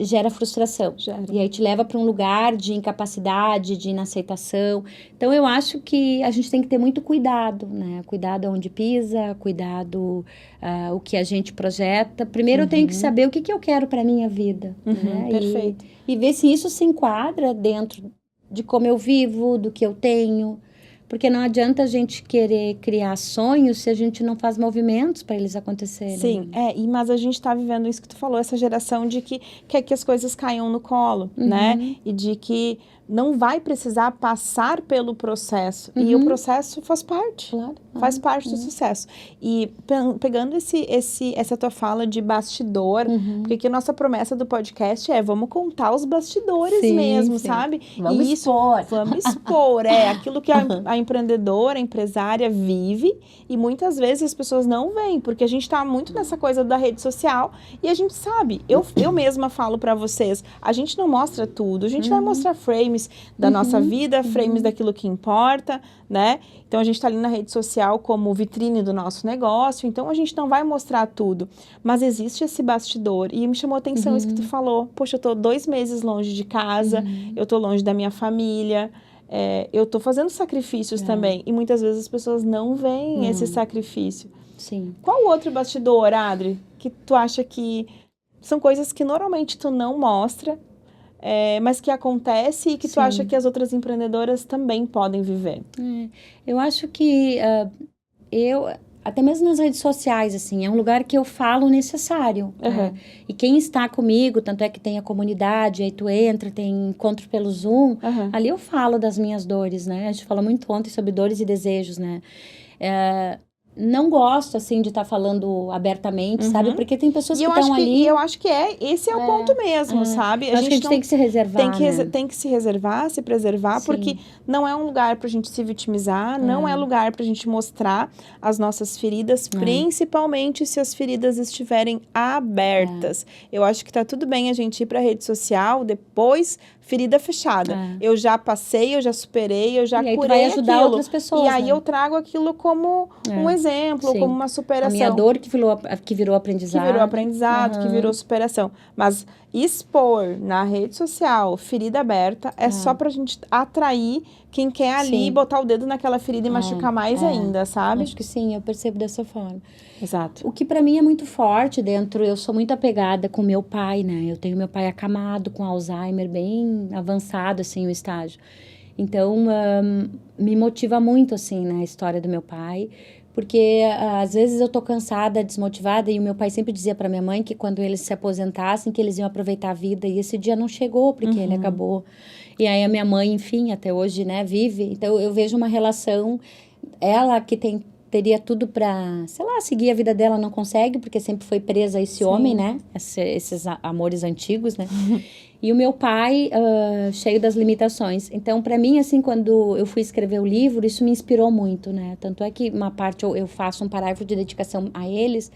[SPEAKER 2] gera frustração. E aí te leva para um lugar de incapacidade, de inaceitação. Então, eu acho que a gente tem que ter muito cuidado, né? Cuidado onde pisa, cuidado o que a gente projeta. Primeiro, eu tenho que saber o que eu quero para a minha vida. Né?
[SPEAKER 1] Perfeito.
[SPEAKER 2] E ver se isso se enquadra dentro de como eu vivo, do que eu tenho. Porque não adianta a gente querer criar sonhos se a gente não faz movimentos para eles acontecerem.
[SPEAKER 1] Sim, mas a gente está vivendo isso que tu falou, essa geração de que quer que as coisas caiam no colo, né? E de que não vai precisar passar pelo processo. E o processo faz parte.
[SPEAKER 2] Claro.
[SPEAKER 1] Faz parte do sucesso. E pegando essa tua fala de bastidor, porque que a nossa promessa do podcast vamos contar os bastidores mesmo, sabe?
[SPEAKER 2] Vamos expor.
[SPEAKER 1] Vamos expor, aquilo que a empreendedora, a empresária vive e muitas vezes as pessoas não veem, porque a gente tá muito nessa coisa da rede social e a gente sabe, eu mesma falo pra vocês, a gente não mostra tudo, a gente vai mostrar frames da nossa vida, frames daquilo que importa, né? Então, a gente tá ali na rede social como vitrine do nosso negócio, então a gente não vai mostrar tudo, mas existe esse bastidor e me chamou a atenção isso que tu falou, poxa, eu tô 2 meses longe de casa, eu tô longe da minha família, eu tô fazendo sacrifícios também. E muitas vezes as pessoas não veem esse sacrifício.
[SPEAKER 2] Sim.
[SPEAKER 1] Qual outro bastidor, Adri, que tu acha que são coisas que normalmente tu não mostra, mas que acontece e que tu acha que as outras empreendedoras também podem viver?
[SPEAKER 2] Eu acho que até mesmo nas redes sociais, assim, é um lugar que eu falo necessário. Né? E quem está comigo, tanto é que tem a comunidade, aí tu entra, tem encontro pelo Zoom, ali eu falo das minhas dores, né? A gente falou muito ontem sobre dores e desejos, né? Não gosto, assim, de estar falando abertamente, sabe? Porque tem pessoas que estão ali...
[SPEAKER 1] E eu acho que esse é o ponto mesmo, sabe?
[SPEAKER 2] Acho que a gente tem que se reservar,
[SPEAKER 1] Tem que se reservar, se preservar, porque não é um lugar pra gente se vitimizar, não é lugar pra gente mostrar as nossas feridas, principalmente se as feridas estiverem abertas. Eu acho que tá tudo bem a gente ir pra rede social, depois... ferida fechada. Eu já passei, eu já superei, eu já curei aquilo. E aí tu vai ajudar outras pessoas. E aí eu trago aquilo como um exemplo, como uma superação.
[SPEAKER 2] A minha dor que virou aprendizado.
[SPEAKER 1] Que virou aprendizado, que virou superação. Mas expor na rede social, ferida aberta, é só pra gente atrair quem quer ali botar o dedo naquela ferida e machucar mais ainda, sabe?
[SPEAKER 2] Acho que sim, eu percebo dessa forma.
[SPEAKER 1] Exato.
[SPEAKER 2] O que pra mim é muito forte dentro, eu sou muito apegada com meu pai, né? Eu tenho meu pai acamado, com Alzheimer, bem avançado, assim, o estágio. Então, me motiva muito, assim, né, a história do meu pai, porque às vezes eu tô cansada, desmotivada, e o meu pai sempre dizia pra minha mãe que quando eles se aposentassem, que eles iam aproveitar a vida, e esse dia não chegou, porque ele acabou. E aí a minha mãe, enfim, até hoje, né, vive. Então, eu vejo uma relação, ela que tem teria tudo para, sei lá, seguir a vida dela, não consegue, porque sempre foi presa a esse homem, né? Esses amores antigos, né? E o meu pai, cheio das limitações. Então, para mim, assim, quando eu fui escrever o livro, isso me inspirou muito, né? Tanto é que uma parte eu faço um parágrafo de dedicação a eles,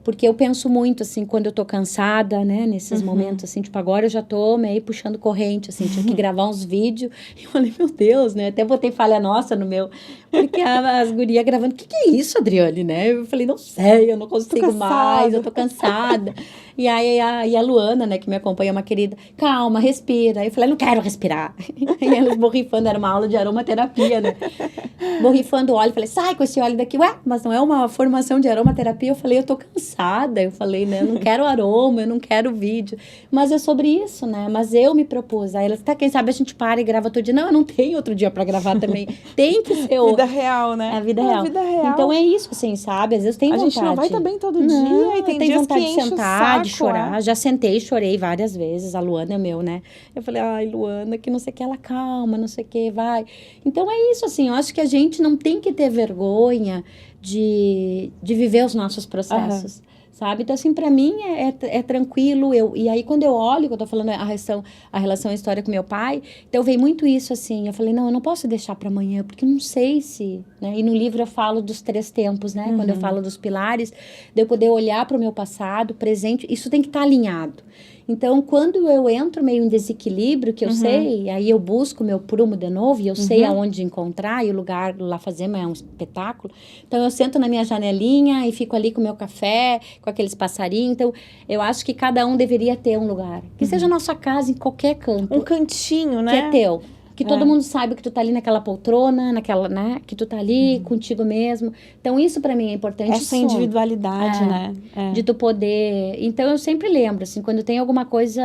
[SPEAKER 2] porque eu penso muito, assim, quando eu tô cansada, né? Nesses momentos, assim, tipo, agora eu já tô meio puxando corrente, assim, tive que gravar uns vídeos. E eu falei, meu Deus, né? Até botei falha nossa no meu, porque as gurias gravando, o que é isso, Adriane, né? Eu falei, não sei, eu não consigo mais, eu tô cansada. E aí a Luana, né, que me acompanha, uma querida, calma, respira. Aí eu falei, não quero respirar. E elas borrifando, era uma aula de aromaterapia, né? Borrifando óleo, falei, sai com esse óleo daqui. Ué, mas não é uma formação de aromaterapia? Eu falei, eu tô cansada. Eu falei, né, eu não quero aroma, eu não quero vídeo. Mas é sobre isso, né? Mas eu me propus. Aí elas, tá, quem sabe a gente para e grava todo dia. Não, eu não tenho outro dia pra gravar também. Tem que ser
[SPEAKER 1] Vida real, né?
[SPEAKER 2] É a vida real.
[SPEAKER 1] Vida real.
[SPEAKER 2] Então é isso, assim, sabe? Às vezes tem vontade.
[SPEAKER 1] A gente não vai estar bem todo dia e tem dias
[SPEAKER 2] vontade
[SPEAKER 1] que
[SPEAKER 2] de
[SPEAKER 1] enche
[SPEAKER 2] sentar,
[SPEAKER 1] o
[SPEAKER 2] de
[SPEAKER 1] saco,
[SPEAKER 2] chorar. Já sentei e chorei várias vezes. A Luana é meu, né? Eu falei, ai, Luana, que não sei o que, ela calma, não sei o que, vai. Então é isso, assim, eu acho que a gente não tem que ter vergonha de viver os nossos processos. Sabe? Então, assim, para mim é tranquilo. E aí, quando eu olho, que eu tô falando a relação, a história com meu pai, então veio muito isso, assim. Eu falei, não, eu não posso deixar para amanhã, porque eu não sei se... Né? E no livro eu falo dos 3 tempos, né? Quando eu falo dos pilares, de eu poder olhar para o meu passado, presente, isso tem que estar alinhado. Então, quando eu entro meio em desequilíbrio, que eu sei, aí eu busco meu prumo de novo, e eu sei aonde encontrar, e o lugar lá fazer é um espetáculo. Então, eu sento na minha janelinha e fico ali com o meu café, com aqueles passarinhos. Então, eu acho que cada um deveria ter um lugar. Que seja a nossa casa, em qualquer canto.
[SPEAKER 1] Um cantinho, né?
[SPEAKER 2] Que é teu. Que todo mundo sabe que tu tá ali naquela poltrona, né? Que tu tá ali contigo mesmo. Então, isso para mim é importante.
[SPEAKER 1] Essa individualidade, né?
[SPEAKER 2] De tu poder... Então, eu sempre lembro, assim, quando tem alguma coisa,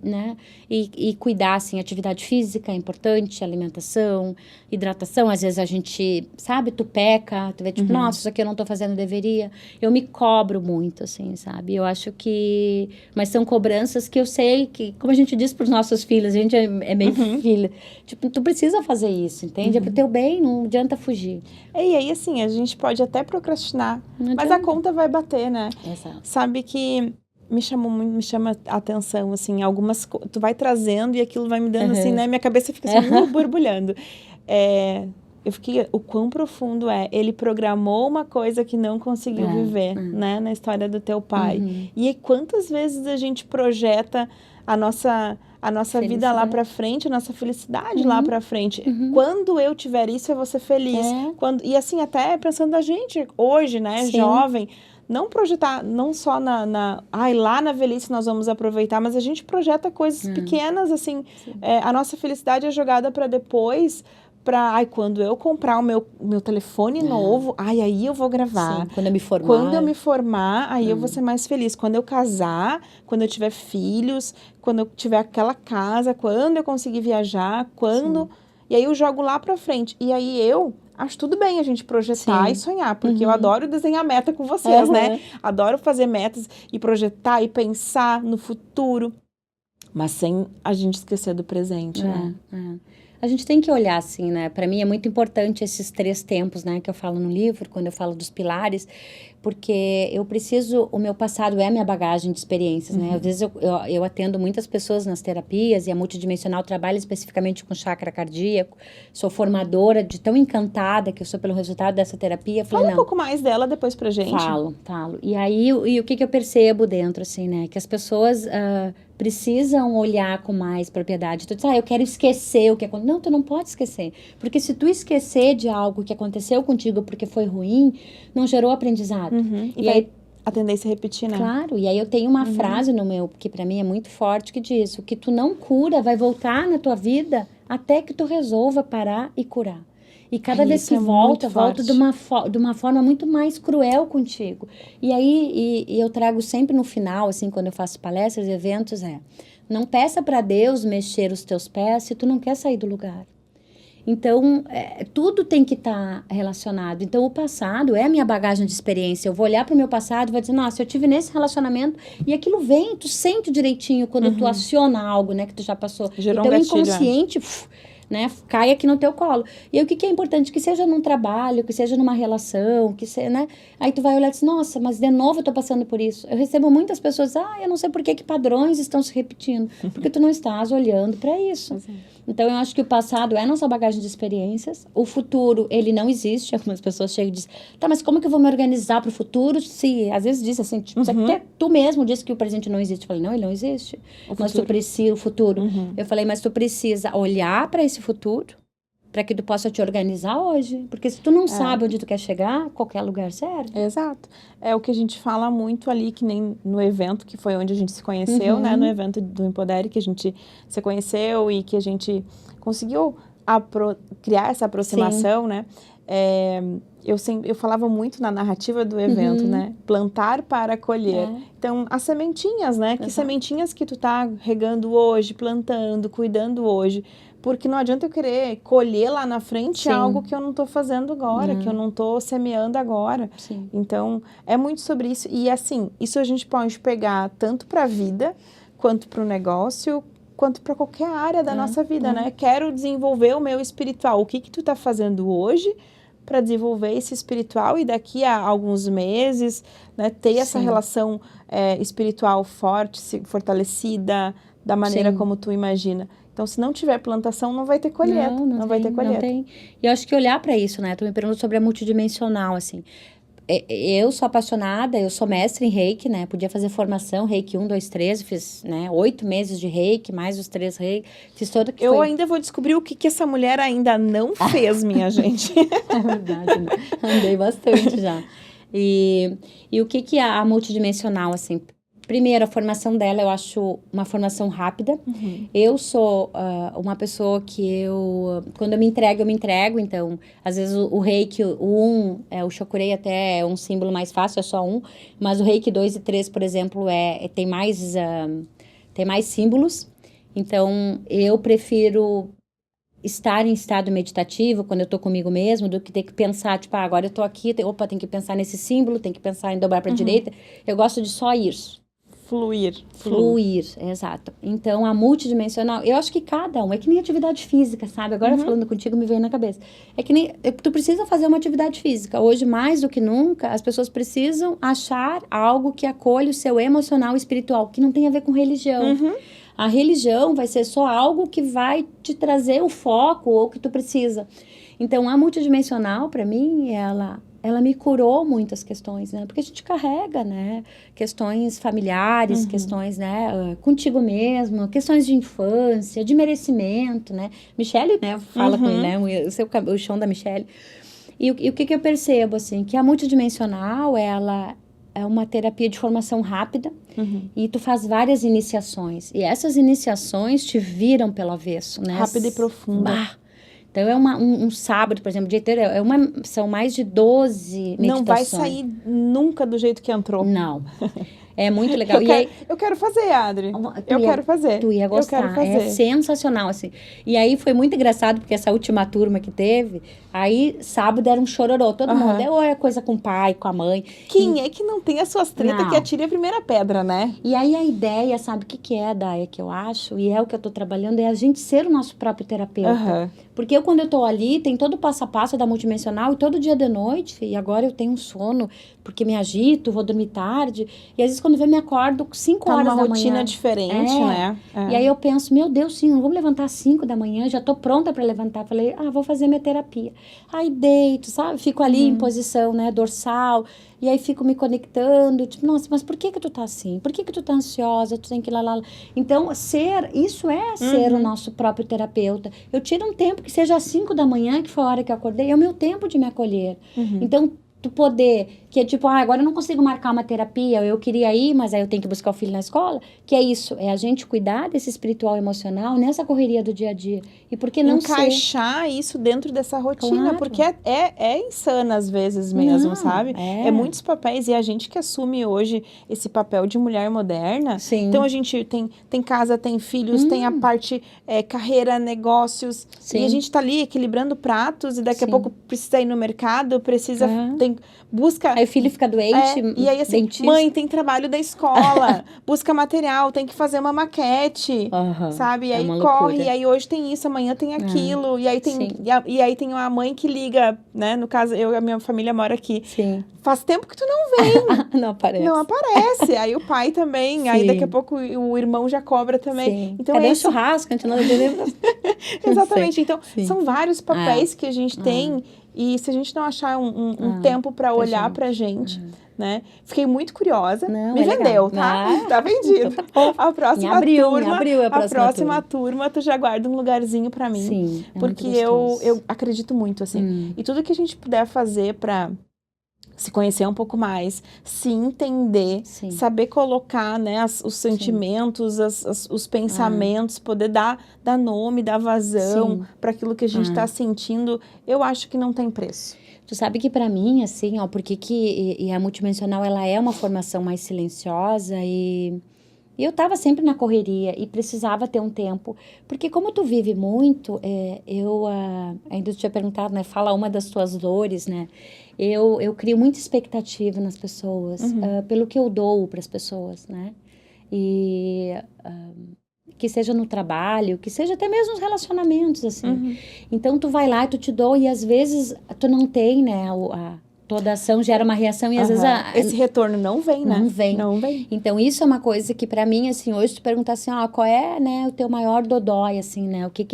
[SPEAKER 2] né? E cuidar, assim, atividade física é importante, alimentação, hidratação. Às vezes a gente, sabe, tu peca, tu vê, tipo, nossa, isso aqui eu não tô fazendo, deveria. Eu me cobro muito, assim, sabe? Eu acho que... Mas são cobranças que eu sei que, como a gente diz pros nossos filhos, a gente é meio filha. Tipo, tu precisa fazer isso, entende? É pro teu bem, não adianta fugir.
[SPEAKER 1] E aí, assim, a gente pode até procrastinar, mas a conta vai bater, né?
[SPEAKER 2] Exato.
[SPEAKER 1] Sabe que me chama a atenção, assim, algumas... Tu vai trazendo e aquilo vai me dando, assim, né? Minha cabeça fica assim, borbulhando. Eu fiquei... O quão profundo é. Ele programou uma coisa que não conseguiu viver, né? Na história do teu pai. E quantas vezes a gente projeta a nossa vida lá pra frente, a nossa felicidade lá pra frente. Quando eu tiver isso, eu vou ser feliz. E assim, até pensando na gente hoje, né? Sim. Jovem... Não projetar, não só lá na velhice nós vamos aproveitar, mas a gente projeta coisas pequenas, assim, a nossa felicidade é jogada para depois, quando eu comprar o meu telefone novo, aí eu vou gravar.
[SPEAKER 2] Sim, quando eu me formar.
[SPEAKER 1] Quando eu me formar, aí eu vou ser mais feliz. Quando eu casar, quando eu tiver filhos, quando eu tiver aquela casa, quando eu conseguir viajar, Sim. E aí eu jogo lá pra frente. E aí eu... Acho tudo bem a gente projetar e sonhar, porque eu adoro desenhar meta com vocês, né? Adoro fazer metas e projetar e pensar no futuro, mas sem a gente esquecer do presente, né?
[SPEAKER 2] A gente tem que olhar assim, né? Para mim é muito importante esses 3 tempos, né? Que eu falo no livro, quando eu falo dos pilares, porque eu preciso, o meu passado é a minha bagagem de experiências, né? Às vezes eu atendo muitas pessoas nas terapias e a multidimensional trabalha especificamente com chakra cardíaco. Sou formadora de tão encantada que eu sou pelo resultado dessa terapia.
[SPEAKER 1] Fala um pouco mais dela depois pra gente.
[SPEAKER 2] Falo. E aí, o que eu percebo dentro, assim, né? Que as pessoas precisam olhar com mais propriedade. Tu diz, eu quero esquecer o que aconteceu. Não, tu não pode esquecer. Porque se tu esquecer de algo que aconteceu contigo porque foi ruim, não gerou aprendizado.
[SPEAKER 1] E aí a tendência é repetir, né?
[SPEAKER 2] Claro, e aí eu tenho uma frase no meu, que pra mim é muito forte, que diz, o que tu não cura vai voltar na tua vida até que tu resolva parar e curar. E cada vez que volta de uma forma muito mais cruel contigo. E aí, eu trago sempre no final, assim, quando eu faço palestras, eventos, não peça pra Deus mexer os teus pés se tu não quer sair do lugar. Então, tudo tem que estar relacionado. Então, o passado é a minha bagagem de experiência. Eu vou olhar para o meu passado e vou dizer, nossa, eu tive nesse relacionamento e aquilo vem, tu sente direitinho quando tu aciona algo, né, que tu já passou.
[SPEAKER 1] Gerou
[SPEAKER 2] então,
[SPEAKER 1] um gatilho,
[SPEAKER 2] inconsciente, né, cai aqui no teu colo. E aí, o que que é importante? Que seja num trabalho, que seja numa relação, que seja, né? Aí tu vai olhar e diz, nossa, mas de novo eu tô passando por isso. Eu recebo muitas pessoas, eu não sei por que padrões estão se repetindo. Porque tu não estás olhando para isso. Então, eu acho que o passado é nossa bagagem de experiências. O futuro, ele não existe. Algumas pessoas chegam e dizem, tá, mas como que eu vou me organizar para o futuro? Se, às vezes diz assim, tipo, até tu mesmo disse que o presente não existe. Eu falei, não, ele não existe. Mas tu precisa, o futuro. Eu falei, mas tu precisa olhar para esse futuro para que tu possa te organizar hoje. Porque se tu não sabe onde tu quer chegar, qualquer lugar serve.
[SPEAKER 1] Exato. É o que a gente fala muito ali, que nem no evento, que foi onde a gente se conheceu, né? No evento do Empodere, que a gente se conheceu e que a gente conseguiu criar essa aproximação, né? Eu falava muito na narrativa do evento, né? Plantar para colher. Então, as sementinhas, né? Que sementinhas que tu tá regando hoje, plantando, cuidando hoje. Porque não adianta eu querer colher lá na frente algo que eu não tô fazendo agora, que eu não tô semeando agora. Então, é muito sobre isso. E assim, isso a gente pode pegar tanto para a vida, quanto para o negócio, quanto para qualquer área da nossa vida, né? Quero desenvolver o meu espiritual. O que tu tá fazendo hoje para desenvolver esse espiritual e daqui a alguns meses, né, ter essa relação espiritual forte, fortalecida, da maneira como tu imagina. Então, se não tiver plantação, não vai ter colheita. Não vai ter colheita.
[SPEAKER 2] Não tem. E eu acho que olhar para isso, né? Tu me perguntou sobre a multidimensional, assim. Eu sou apaixonada, eu sou mestre em Reiki, né? Podia fazer formação, Reiki 1, 2, 3, fiz, né, 8 meses de Reiki, mais os 3 Reiki, fiz toda que
[SPEAKER 1] Eu ainda vou descobrir o que essa mulher ainda não fez, minha gente.
[SPEAKER 2] É verdade, né? Andei bastante já. E o que é a multidimensional, assim? Primeiro, a formação dela eu acho uma formação rápida. Eu sou uma pessoa que quando eu me entrego. Então, às vezes o Reiki, o Chokurei até é um símbolo mais fácil, é só um. Mas o Reiki 2 e 3, por exemplo, tem mais símbolos. Então, eu prefiro estar em estado meditativo, quando eu tô comigo mesmo, do que ter que pensar, tipo, agora eu tô aqui, tem que pensar nesse símbolo, tem que pensar em dobrar pra direita. Eu gosto de só ir. Fluir, exato. Então, a multidimensional, eu acho que cada um, é que nem atividade física, sabe? Agora, falando contigo, me veio na cabeça. É que nem, tu precisa fazer uma atividade física. Hoje, mais do que nunca, as pessoas precisam achar algo que acolhe o seu emocional e espiritual, que não tem a ver com religião. A religião vai ser só algo que vai te trazer o foco ou o que tu precisa. Então, a multidimensional, para mim, ela me curou muitas questões, né? Porque a gente carrega, né? Questões familiares, questões, né? Contigo mesmo, questões de infância, de merecimento, né? Michele, né? Fala com ele, né? O chão da Michele. E o que eu percebo, assim? Que a multidimensional, ela é uma terapia de formação rápida e tu faz várias iniciações. E essas iniciações te viram pelo avesso, né?
[SPEAKER 1] Rápida e profunda.
[SPEAKER 2] Então, é um sábado, por exemplo, dia inteiro, são mais de 12 meditações.
[SPEAKER 1] Não vai sair nunca do jeito que entrou.
[SPEAKER 2] Não. É muito legal.
[SPEAKER 1] Eu quero fazer, Adri. Quero fazer.
[SPEAKER 2] Tu ia gostar.
[SPEAKER 1] Eu quero fazer.
[SPEAKER 2] É sensacional, assim. E aí, foi muito engraçado, porque essa última turma que teve, aí, sábado era um chororô. Todo mundo, ou é coisa com o pai, com a mãe.
[SPEAKER 1] Quem é que não tem as suas tretas que atire a primeira pedra, né?
[SPEAKER 2] E aí, a ideia, sabe o que é, Daia, que eu acho, e é o que eu tô trabalhando, é a gente ser o nosso próprio terapeuta. Porque quando eu tô ali, tem todo o passo a passo da multidimensional, e todo dia de noite, e agora eu tenho um sono, porque me agito, vou dormir tarde, e às vezes quando eu me acordo 5 horas da manhã.
[SPEAKER 1] Uma rotina diferente, né?
[SPEAKER 2] E aí eu penso, meu Deus, sim, não vou me levantar às 5 da manhã, já tô pronta para levantar. Falei, vou fazer minha terapia. Aí deito, sabe? Fico ali em posição, né, dorsal, e aí fico me conectando, tipo, nossa, mas por que tu tá assim? Por que tu tá ansiosa? Tu tem que ir lá. Então, isso é ser o nosso próprio terapeuta. Eu tiro um tempo que seja às 5 da manhã, que foi a hora que eu acordei, é o meu tempo de me acolher. Então, tu poder, que é tipo, agora eu não consigo marcar uma terapia, eu queria ir, mas aí eu tenho que buscar o filho na escola, que é isso, é a gente cuidar desse espiritual e emocional nessa correria do dia a dia. E por que não
[SPEAKER 1] encaixar isso dentro dessa rotina, porque é insana às vezes mesmo, sabe? É muitos papéis, e a gente que assume hoje esse papel de mulher moderna, então a gente tem casa, tem filhos, tem a parte carreira, negócios, e a gente tá ali equilibrando pratos, e daqui a pouco precisa ir no mercado, busca
[SPEAKER 2] Aí o filho fica doente,
[SPEAKER 1] E aí assim,
[SPEAKER 2] dentista.
[SPEAKER 1] mãe, tem trabalho da escola, busca material, tem que fazer uma maquete, sabe? E
[SPEAKER 2] É
[SPEAKER 1] aí
[SPEAKER 2] uma
[SPEAKER 1] corre,
[SPEAKER 2] loucura.
[SPEAKER 1] e aí hoje tem isso, amanhã tem aquilo, e aí tem,
[SPEAKER 2] sim.
[SPEAKER 1] e aí tem uma mãe que liga, né? No caso, a minha família mora aqui.
[SPEAKER 2] Sim.
[SPEAKER 1] Faz tempo que tu não
[SPEAKER 2] Não aparece.
[SPEAKER 1] Não aparece. Aí o pai também, aí daqui a
[SPEAKER 2] Sim.
[SPEAKER 1] pouco o irmão já cobra também.
[SPEAKER 2] Sim.
[SPEAKER 1] Então
[SPEAKER 2] Cadê o churrasco? A gente não lembra.
[SPEAKER 1] Exatamente. Então,
[SPEAKER 2] Sim.
[SPEAKER 1] são vários papéis que a gente tem. E se a gente não achar um tempo para olhar pra gente, né? Fiquei muito curiosa.
[SPEAKER 2] Não,
[SPEAKER 1] Me
[SPEAKER 2] é
[SPEAKER 1] vendeu,
[SPEAKER 2] legal.
[SPEAKER 1] tá? Tá vendido.
[SPEAKER 2] Então tá bom.
[SPEAKER 1] A próxima
[SPEAKER 2] Em abril
[SPEAKER 1] turma,
[SPEAKER 2] é a próxima
[SPEAKER 1] turma, tu já guarda um lugarzinho pra mim.
[SPEAKER 2] Sim, é
[SPEAKER 1] porque
[SPEAKER 2] muito gostoso.
[SPEAKER 1] eu acredito muito, assim. E tudo que a gente puder fazer pra se conhecer um pouco mais, se entender, saber colocar, né, os sentimentos, os pensamentos, poder dar nome, dar vazão para aquilo que a gente está sentindo, eu acho que não tem preço.
[SPEAKER 2] Tu sabe que para mim, assim, ó, porque que a multidimensional, ela é uma formação mais silenciosa e eu tava sempre na correria e precisava ter um tempo, porque como tu vive muito, eu ainda tinha perguntado, né, fala uma das tuas dores, né, eu crio muita expectativa nas pessoas, pelo que eu dou para as pessoas, né, e que seja no trabalho, que seja até mesmo nos relacionamentos, assim. Então, tu vai lá e tu te doa e às vezes tu não tem, né, toda ação gera uma reação e às vezes...
[SPEAKER 1] Esse retorno não vem, né?
[SPEAKER 2] Não vem. Então, isso é uma coisa que pra mim, assim, hoje tu perguntar assim, qual é, né, o teu maior dodói, assim, né? O que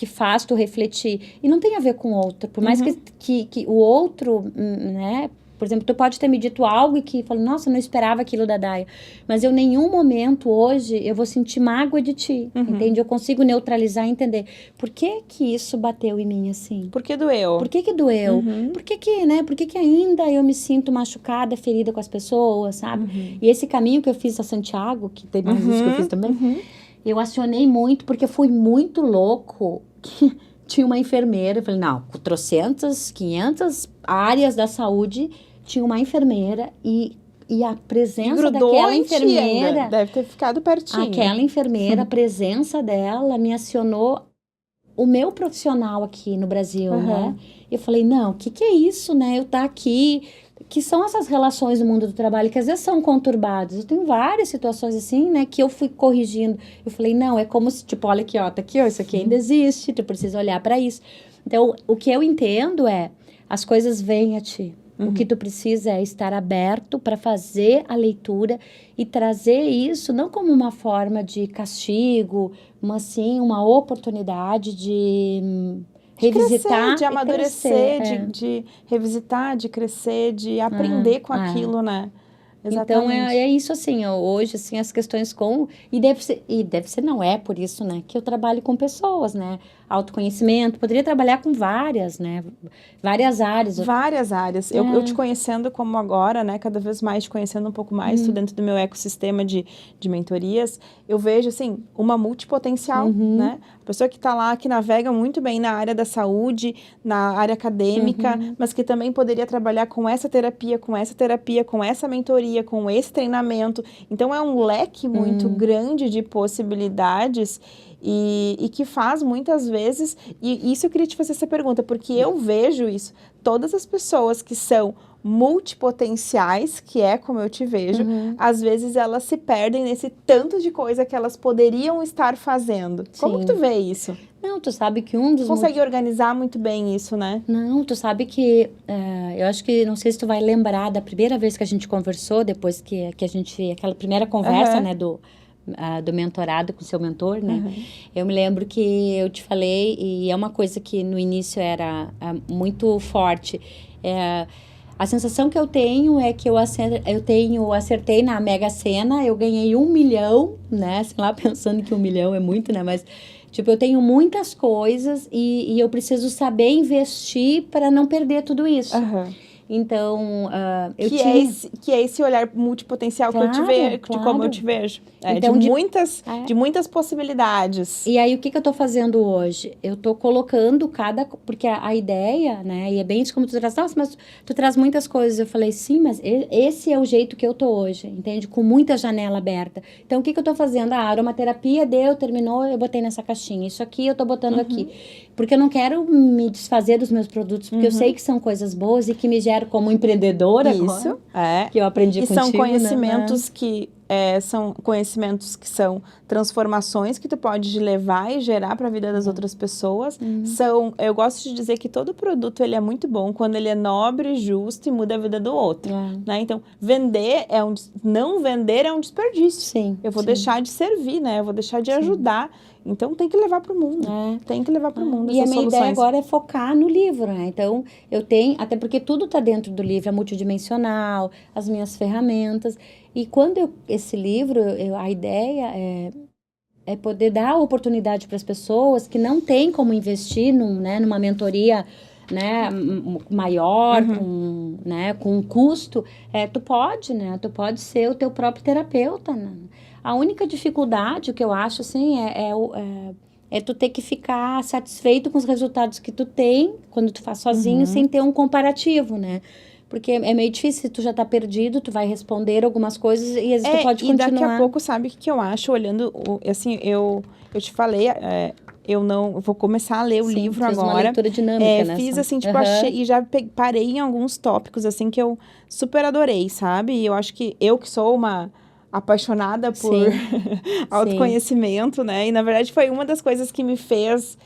[SPEAKER 2] faz tu refletir? E não tem a ver com o outro. Por mais que o outro, né... Por exemplo, tu pode ter me dito algo e que falou, nossa, eu não esperava aquilo da Daia. Mas eu, em nenhum momento hoje, eu vou sentir mágoa de ti, entende? Eu consigo neutralizar e entender. Por que que isso bateu em mim, assim?
[SPEAKER 1] Por que doeu?
[SPEAKER 2] Por que doeu? Por que, né? Por que ainda eu me sinto machucada, ferida com as pessoas, sabe? E esse caminho que eu fiz a Santiago, que tem mais isso que eu fiz também, eu acionei muito, porque foi muito louco que tinha uma enfermeira, eu falei, não, com 300, 500 áreas da saúde, tinha uma enfermeira e a presença daquela enfermeira...
[SPEAKER 1] Deve ter ficado pertinho.
[SPEAKER 2] Aquela enfermeira, a presença dela me acionou o meu profissional aqui no Brasil, né? E eu falei, não, o que é isso, né? Eu tá aqui... Que são essas relações no mundo do trabalho que às vezes são conturbadas. Eu tenho várias situações assim, né, que eu fui corrigindo. Eu falei, não, é como se, tipo, olha aqui, ó, tá aqui, ó, isso aqui ainda existe, tu precisa olhar para isso. Então, o que eu entendo é, as coisas vêm a ti. O que tu precisa é estar aberto para fazer a leitura e trazer isso não como uma forma de castigo, mas sim uma oportunidade de revisitar,
[SPEAKER 1] crescer, de amadurecer, de revisitar, de crescer, de aprender com aquilo, né? Exatamente.
[SPEAKER 2] Então, é isso, assim, hoje, assim, as questões e deve ser, não é por isso, né, que eu trabalho com pessoas, né, autoconhecimento, poderia trabalhar com várias, né, várias áreas.
[SPEAKER 1] Várias áreas. Eu te conhecendo como agora, né, cada vez mais te conhecendo um pouco mais, tu dentro do meu ecossistema de mentorias, eu vejo, assim, uma multipotencial, né, a pessoa que tá lá, que navega muito bem na área da saúde, na área acadêmica, mas que também poderia trabalhar com essa terapia, com essa mentoria, com esse treinamento. Então, é um leque muito grande de possibilidades e que faz muitas vezes... E isso eu queria te fazer essa pergunta, porque eu vejo isso. Todas as pessoas que são multipotenciais, que é como eu te vejo, às vezes elas se perdem nesse tanto de coisa que elas poderiam estar fazendo. Sim. Como que tu vê isso?
[SPEAKER 2] Não, tu sabe que um dos...
[SPEAKER 1] Consegue organizar muito bem isso, né?
[SPEAKER 2] Não, tu sabe que... eu acho que, não sei se tu vai lembrar da primeira vez que a gente conversou, depois que a gente... Aquela primeira conversa, né, do mentorado com seu mentor, né? Eu me lembro que eu te falei, e é uma coisa que no início era muito forte. A sensação que eu tenho é que eu acertei na Mega Sena, eu ganhei 1 milhão, né? Sei lá, pensando que 1 milhão é muito, né? Mas, tipo, eu tenho muitas coisas e eu preciso saber investir para não perder tudo isso. Então,
[SPEAKER 1] que é esse olhar multipotencial, claro, que eu te vejo, de como eu te vejo. Então, de muitas possibilidades.
[SPEAKER 2] E aí, o que eu tô fazendo hoje? Eu tô colocando porque a ideia, né, e é bem isso como tu traz, nossa, mas tu traz muitas coisas. Eu falei, sim, mas esse é o jeito que eu tô hoje, entende? Com muita janela aberta. Então, o que eu tô fazendo? A aromaterapia terminou, eu botei nessa caixinha. Isso aqui eu tô botando aqui. Porque eu não quero me desfazer dos meus produtos, porque eu sei que são coisas boas e que me geram mulher como empreendedora
[SPEAKER 1] Isso,
[SPEAKER 2] agora, que eu aprendi
[SPEAKER 1] e
[SPEAKER 2] contigo,
[SPEAKER 1] são conhecimentos
[SPEAKER 2] né?
[SPEAKER 1] que são conhecimentos que são transformações que tu pode levar e gerar para a vida das outras pessoas. Eu gosto de dizer que todo produto ele é muito bom quando ele é nobre, justo e muda a vida do outro, né? Então, não vender é um desperdício.
[SPEAKER 2] Sim,
[SPEAKER 1] Eu vou
[SPEAKER 2] sim.
[SPEAKER 1] deixar de servir, né? Eu vou deixar de ajudar. Então, tem que levar para o mundo. Tem que levar para o mundo
[SPEAKER 2] E a
[SPEAKER 1] essas
[SPEAKER 2] minha
[SPEAKER 1] soluções.
[SPEAKER 2] ideia agora é focar no livro, né? Então, eu tenho, até porque tudo está dentro do livro, é multidimensional, as minhas ferramentas. E quando esse livro, a ideia é poder dar oportunidade para as pessoas que não têm como investir numa mentoria, né, maior, com um custo. Tu pode ser o teu próprio terapeuta, né? A única dificuldade, o que eu acho, assim, é tu ter que ficar satisfeito com os resultados que tu tem quando tu faz sozinho, sem ter um comparativo, né? Porque é meio difícil, tu já tá perdido, tu vai responder algumas coisas e às vezes tu pode continuar.
[SPEAKER 1] E daqui a pouco, sabe o que eu acho, olhando, assim, eu te falei, eu vou começar a ler o livro
[SPEAKER 2] fez
[SPEAKER 1] agora.
[SPEAKER 2] Uma leitura dinâmica, né?
[SPEAKER 1] Fiz assim, tipo, achei, e já parei em alguns tópicos, assim, que eu super adorei, sabe? E eu acho que eu que sou uma apaixonada por autoconhecimento, né? E, na verdade, foi uma das coisas que me fez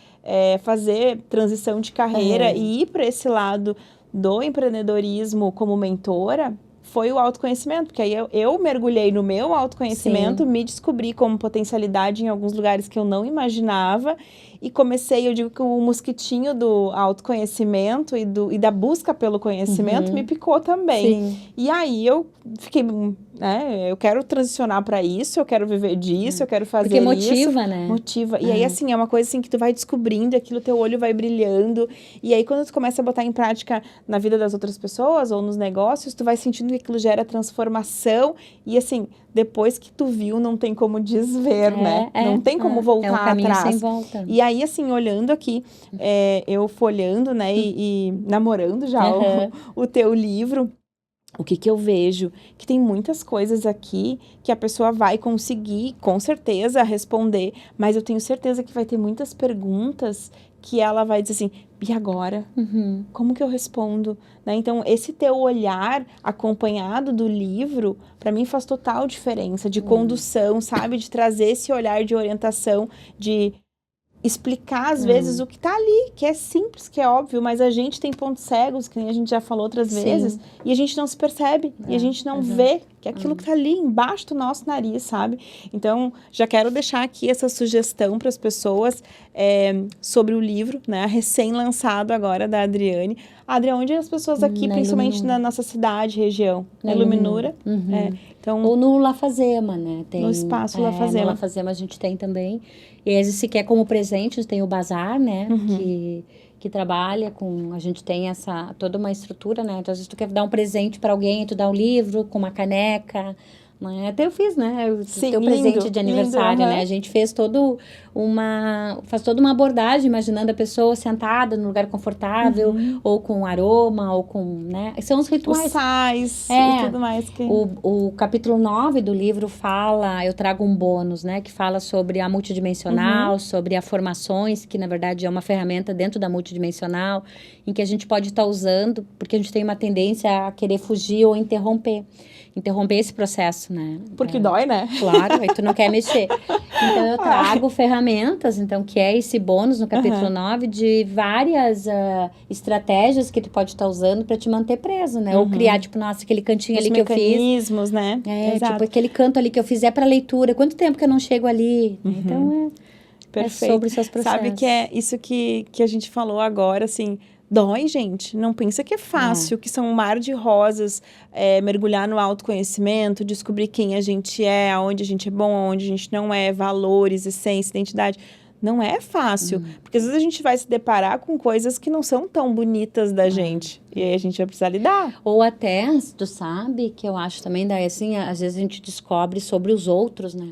[SPEAKER 1] fazer transição de carreira e ir para esse lado do empreendedorismo como mentora, foi o autoconhecimento, porque aí eu mergulhei no meu autoconhecimento, me descobri como potencialidade em alguns lugares que eu não imaginava e comecei, eu digo que o mosquitinho do autoconhecimento e da busca pelo conhecimento me picou também.
[SPEAKER 2] Sim.
[SPEAKER 1] E aí eu fiquei, né, eu quero transicionar para isso, eu quero viver disso, eu quero fazer isso.
[SPEAKER 2] Porque motiva, né?
[SPEAKER 1] Motiva. E aí, assim, é uma coisa assim que tu vai descobrindo, aquilo teu olho vai brilhando. E aí, quando tu começa a botar em prática na vida das outras pessoas ou nos negócios, tu vai sentindo que aquilo gera transformação. E assim, depois que tu viu, não tem como desver, né? Não tem como voltar
[SPEAKER 2] um caminho
[SPEAKER 1] atrás.
[SPEAKER 2] sem volta.
[SPEAKER 1] E aí, assim, olhando aqui, eu folhando, né, e namorando já o teu livro, o que eu vejo? Que tem muitas coisas aqui que a pessoa vai conseguir, com certeza, responder, mas eu tenho certeza que vai ter muitas perguntas que ela vai dizer assim, e agora? Como que eu respondo? Né? Então, esse teu olhar acompanhado do livro, para mim faz total diferença, de condução, sabe? De trazer esse olhar de orientação, de explicar, às vezes, o que tá ali, que é simples, que é óbvio, mas a gente tem pontos cegos, que nem a gente já falou outras vezes, e a gente não se percebe, e a gente não vê que aquilo que tá ali embaixo do nosso nariz, sabe? Então, já quero deixar aqui essa sugestão para as pessoas sobre o livro, né, recém-lançado agora da Adriane. Adriane, onde as pessoas aqui, principalmente na nossa cidade, região? Na Iluminura. Então,
[SPEAKER 2] ou no Lafazema, né?
[SPEAKER 1] No espaço Lafazema.
[SPEAKER 2] No Lafazema a gente tem também. E às vezes, se quer como presente, tem o bazar, né? Que trabalha com... A gente tem toda uma estrutura, né? Então, às vezes, tu quer dar um presente para alguém, tu dá um livro com uma caneca, né? Até eu fiz, né?
[SPEAKER 1] Sim,
[SPEAKER 2] teu presente de aniversário, né? A gente fez faz toda uma abordagem, imaginando a pessoa sentada num lugar confortável, ou com aroma, ou com, né? São os rituais.
[SPEAKER 1] Os sais e tudo mais.
[SPEAKER 2] O capítulo 9 do livro eu trago um bônus, né? Que fala sobre a multidimensional, sobre as formações, que na verdade é uma ferramenta dentro da multidimensional, em que a gente pode estar usando, porque a gente tem uma tendência a querer fugir ou interromper esse processo, né?
[SPEAKER 1] Porque dói, né?
[SPEAKER 2] Claro, aí tu não quer mexer. Então, eu trago ferramentas, então, que é esse bônus no capítulo 9, de várias estratégias que tu pode estar usando para te manter preso, né? Ou criar, tipo, nossa, aquele cantinho ali que eu fiz.
[SPEAKER 1] Os mecanismos, né?
[SPEAKER 2] Exato. Tipo, aquele canto ali que eu fiz para leitura. Quanto tempo que eu não chego ali? Então,
[SPEAKER 1] Perfeito.
[SPEAKER 2] É sobre os seus processos.
[SPEAKER 1] Sabe que é isso que a gente falou agora, assim... Dói, gente. Não pensa que é fácil, que são um mar de rosas, mergulhar no autoconhecimento, descobrir quem a gente é, aonde a gente é bom, aonde a gente não é, valores, essência, identidade. Não é fácil, porque às vezes a gente vai se deparar com coisas que não são tão bonitas da gente. E aí a gente vai precisar lidar.
[SPEAKER 2] Ou até, tu sabe, que eu acho também, daí assim, às vezes a gente descobre sobre os outros, né?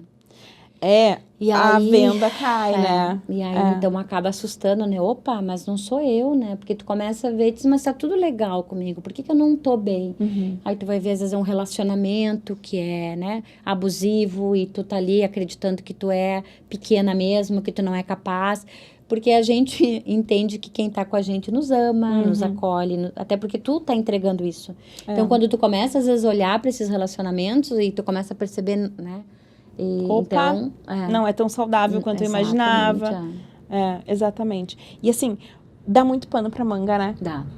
[SPEAKER 1] E aí, a venda cai, né?
[SPEAKER 2] E aí, então, acaba assustando, né? Opa, mas não sou eu, né? Porque tu começa a ver e diz, mas tá tudo legal comigo, por que eu não tô bem? Aí tu vai ver, às vezes, um relacionamento que é, né, abusivo e tu tá ali acreditando que tu é pequena mesmo, que tu não é capaz. Porque a gente entende que quem tá com a gente nos ama, nos acolhe, até porque tu tá entregando isso. Então, quando tu começa, às vezes, a olhar para esses relacionamentos e tu começa a perceber, né? E,
[SPEAKER 1] Opa,
[SPEAKER 2] então,
[SPEAKER 1] não é tão saudável quanto eu
[SPEAKER 2] exatamente,
[SPEAKER 1] imaginava. Exatamente. E assim, dá muito pano pra manga, né?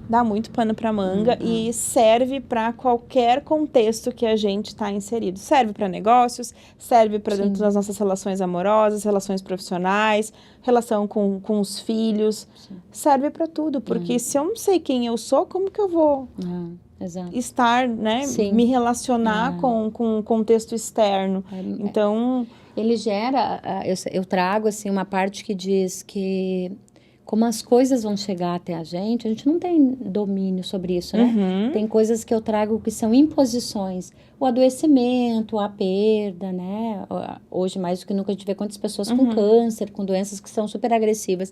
[SPEAKER 1] Dá muito pano pra manga e serve para qualquer contexto que a gente está inserido. Serve para negócios, serve para dentro das nossas relações amorosas, relações profissionais, relação com os filhos. Serve para tudo, porque se eu não sei quem eu sou, como que eu vou estar, né? Me relacionar com um contexto externo. Então,
[SPEAKER 2] ele gera, eu trago assim uma parte que diz que como as coisas vão chegar até a gente não tem domínio sobre isso, né? Tem coisas que eu trago que são imposições. O adoecimento, a perda, né? Hoje, mais do que nunca, a gente vê quantas pessoas com câncer, com doenças que são super agressivas.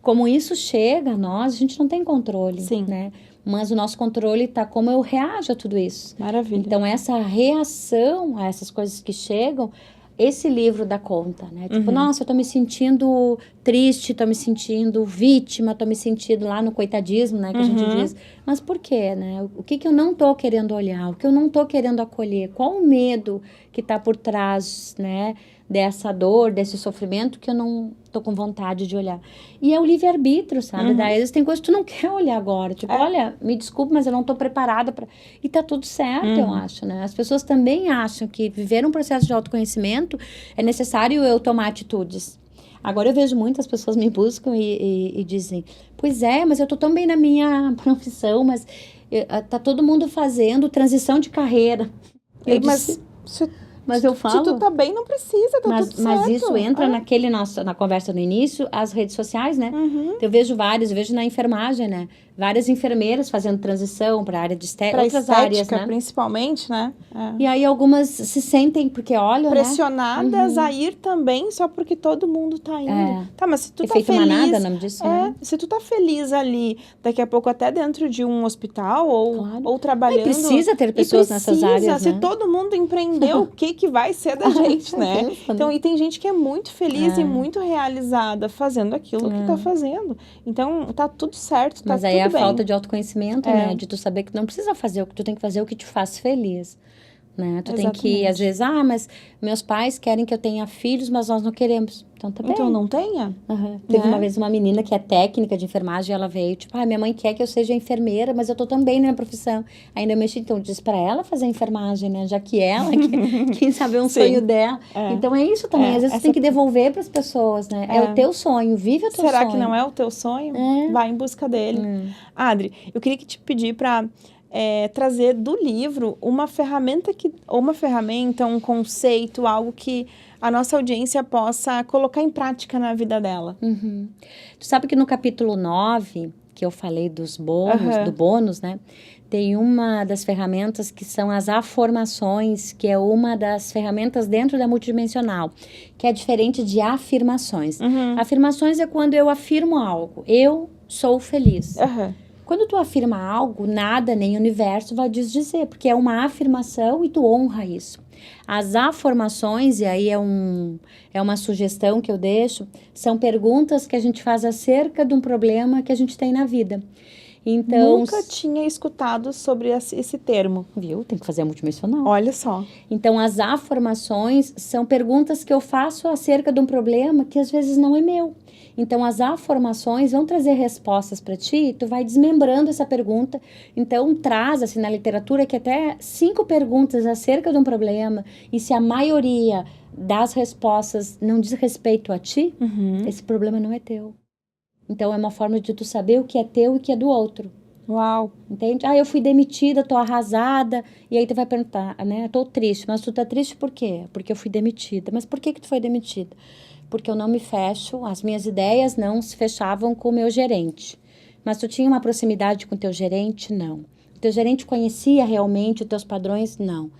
[SPEAKER 2] Como isso chega a nós, a gente não tem controle, né? Mas o nosso controle está como eu reajo a tudo isso.
[SPEAKER 1] Maravilha.
[SPEAKER 2] Então, essa reação a essas coisas que chegam, esse livro dá conta, né? Tipo, nossa, eu tô me sentindo triste, tô me sentindo vítima, tô me sentindo lá no coitadismo, né? Que a gente diz. Mas por quê, né? O que eu não tô querendo olhar? O que eu não tô querendo acolher? Qual o medo que tá por trás, né? Dessa dor, desse sofrimento que eu não tô com vontade de olhar. E é o livre-arbítrio, sabe? Daí, às vezes tem coisas que tu não quer olhar agora. Tipo, olha, me desculpe, mas eu não tô preparada para. E tá tudo certo, eu acho, né? As pessoas também acham que viver um processo de autoconhecimento é necessário eu tomar atitudes. Agora eu vejo muitas pessoas me buscam e dizem, pois é, mas eu tô tão bem na minha profissão, mas tá todo mundo fazendo transição de carreira. Mas eu falo...
[SPEAKER 1] Se tu tá bem, não precisa, tá tudo certo.
[SPEAKER 2] Mas isso entra na conversa no início, as redes sociais, né? Eu vejo na enfermagem, né? Várias enfermeiras fazendo transição para a área de estética, outras áreas, né?
[SPEAKER 1] Principalmente, né?
[SPEAKER 2] E aí algumas se sentem, porque olham,
[SPEAKER 1] pressionadas a ir também, só porque todo mundo tá indo. Tá, mas se tu
[SPEAKER 2] Efeito
[SPEAKER 1] tá feliz...
[SPEAKER 2] manada, o nome disso, né?
[SPEAKER 1] Se tu tá feliz ali, daqui a pouco até dentro de um hospital ou trabalhando...
[SPEAKER 2] Precisa ter pessoas nessas áreas,
[SPEAKER 1] né?
[SPEAKER 2] Se
[SPEAKER 1] todo mundo empreendeu, o que vai ser da gente, né? Então, e tem gente que é muito feliz e muito realizada fazendo aquilo que tá fazendo. Então, tá tudo certo, tá
[SPEAKER 2] Mas aí
[SPEAKER 1] tudo
[SPEAKER 2] a
[SPEAKER 1] bem.
[SPEAKER 2] falta de autoconhecimento, né? De tu saber que não precisa fazer o que tu tem que fazer, o que te faz feliz. Né? Tu tem que, às vezes, mas meus pais querem que eu tenha filhos, mas nós não queremos. Então, tá bem.
[SPEAKER 1] Então, não tenha.
[SPEAKER 2] Teve uma vez uma menina que é técnica de enfermagem, ela veio, tipo, minha mãe quer que eu seja enfermeira, mas eu tô tão bem na minha profissão. Ainda eu mexi, então, disse pra ela fazer enfermagem, né? Já que ela, quem sabe é um sonho dela. Então, é isso também. Às vezes, tu tem que devolver pras pessoas, né? É o teu sonho, vive o teu sonho.
[SPEAKER 1] Será que não é o teu sonho? Vai em busca dele. Adri, eu queria te pedir pra... trazer do livro uma ferramenta, um conceito, algo que a nossa audiência possa colocar em prática na vida dela.
[SPEAKER 2] Tu sabe que no capítulo 9, que eu falei dos bônus, do bônus, né? Tem uma das ferramentas que são as afirmações, que é uma das ferramentas dentro da multidimensional, que é diferente de afirmações. Afirmações é quando eu afirmo algo. Eu sou feliz. Quando tu afirma algo, nada, nem o universo vai desdizer, porque é uma afirmação e tu honra isso. As afirmações, e aí é uma sugestão que eu deixo, são perguntas que a gente faz acerca de um problema que a gente tem na vida. Então,
[SPEAKER 1] nunca tinha escutado sobre esse termo.
[SPEAKER 2] Viu? Tem que fazer a multidimensional.
[SPEAKER 1] Olha só.
[SPEAKER 2] Então, as afirmações são perguntas que eu faço acerca de um problema que às vezes não é meu. Então, as afirmações vão trazer respostas para ti, tu vai desmembrando essa pergunta. Então, traz, assim, na literatura, que até 5 perguntas acerca de um problema, e se a maioria das respostas não diz respeito a ti, esse problema não é teu. Então, é uma forma de tu saber o que é teu e o que é do outro.
[SPEAKER 1] Uau!
[SPEAKER 2] Entende? Eu fui demitida, tô arrasada. E aí tu vai perguntar, né? Tô triste. Mas tu tá triste por quê? Porque eu fui demitida. Mas por que tu foi demitida? Porque eu não me fecho, as minhas ideias não se fechavam com o meu gerente. Mas tu tinha uma proximidade com o teu gerente? Não. O teu gerente conhecia realmente os teus padrões? Não.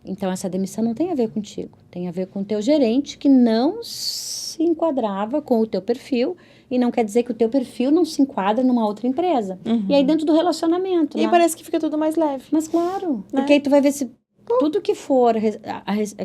[SPEAKER 2] Então, essa demissão não tem a ver contigo. Tem a ver com o teu gerente que não se enquadrava com o teu perfil. E não quer dizer que o teu perfil não se enquadra numa outra empresa. E aí, dentro do relacionamento,
[SPEAKER 1] E
[SPEAKER 2] né?
[SPEAKER 1] parece que fica tudo mais leve.
[SPEAKER 2] Mas claro, porque aí tu vai ver se tudo que for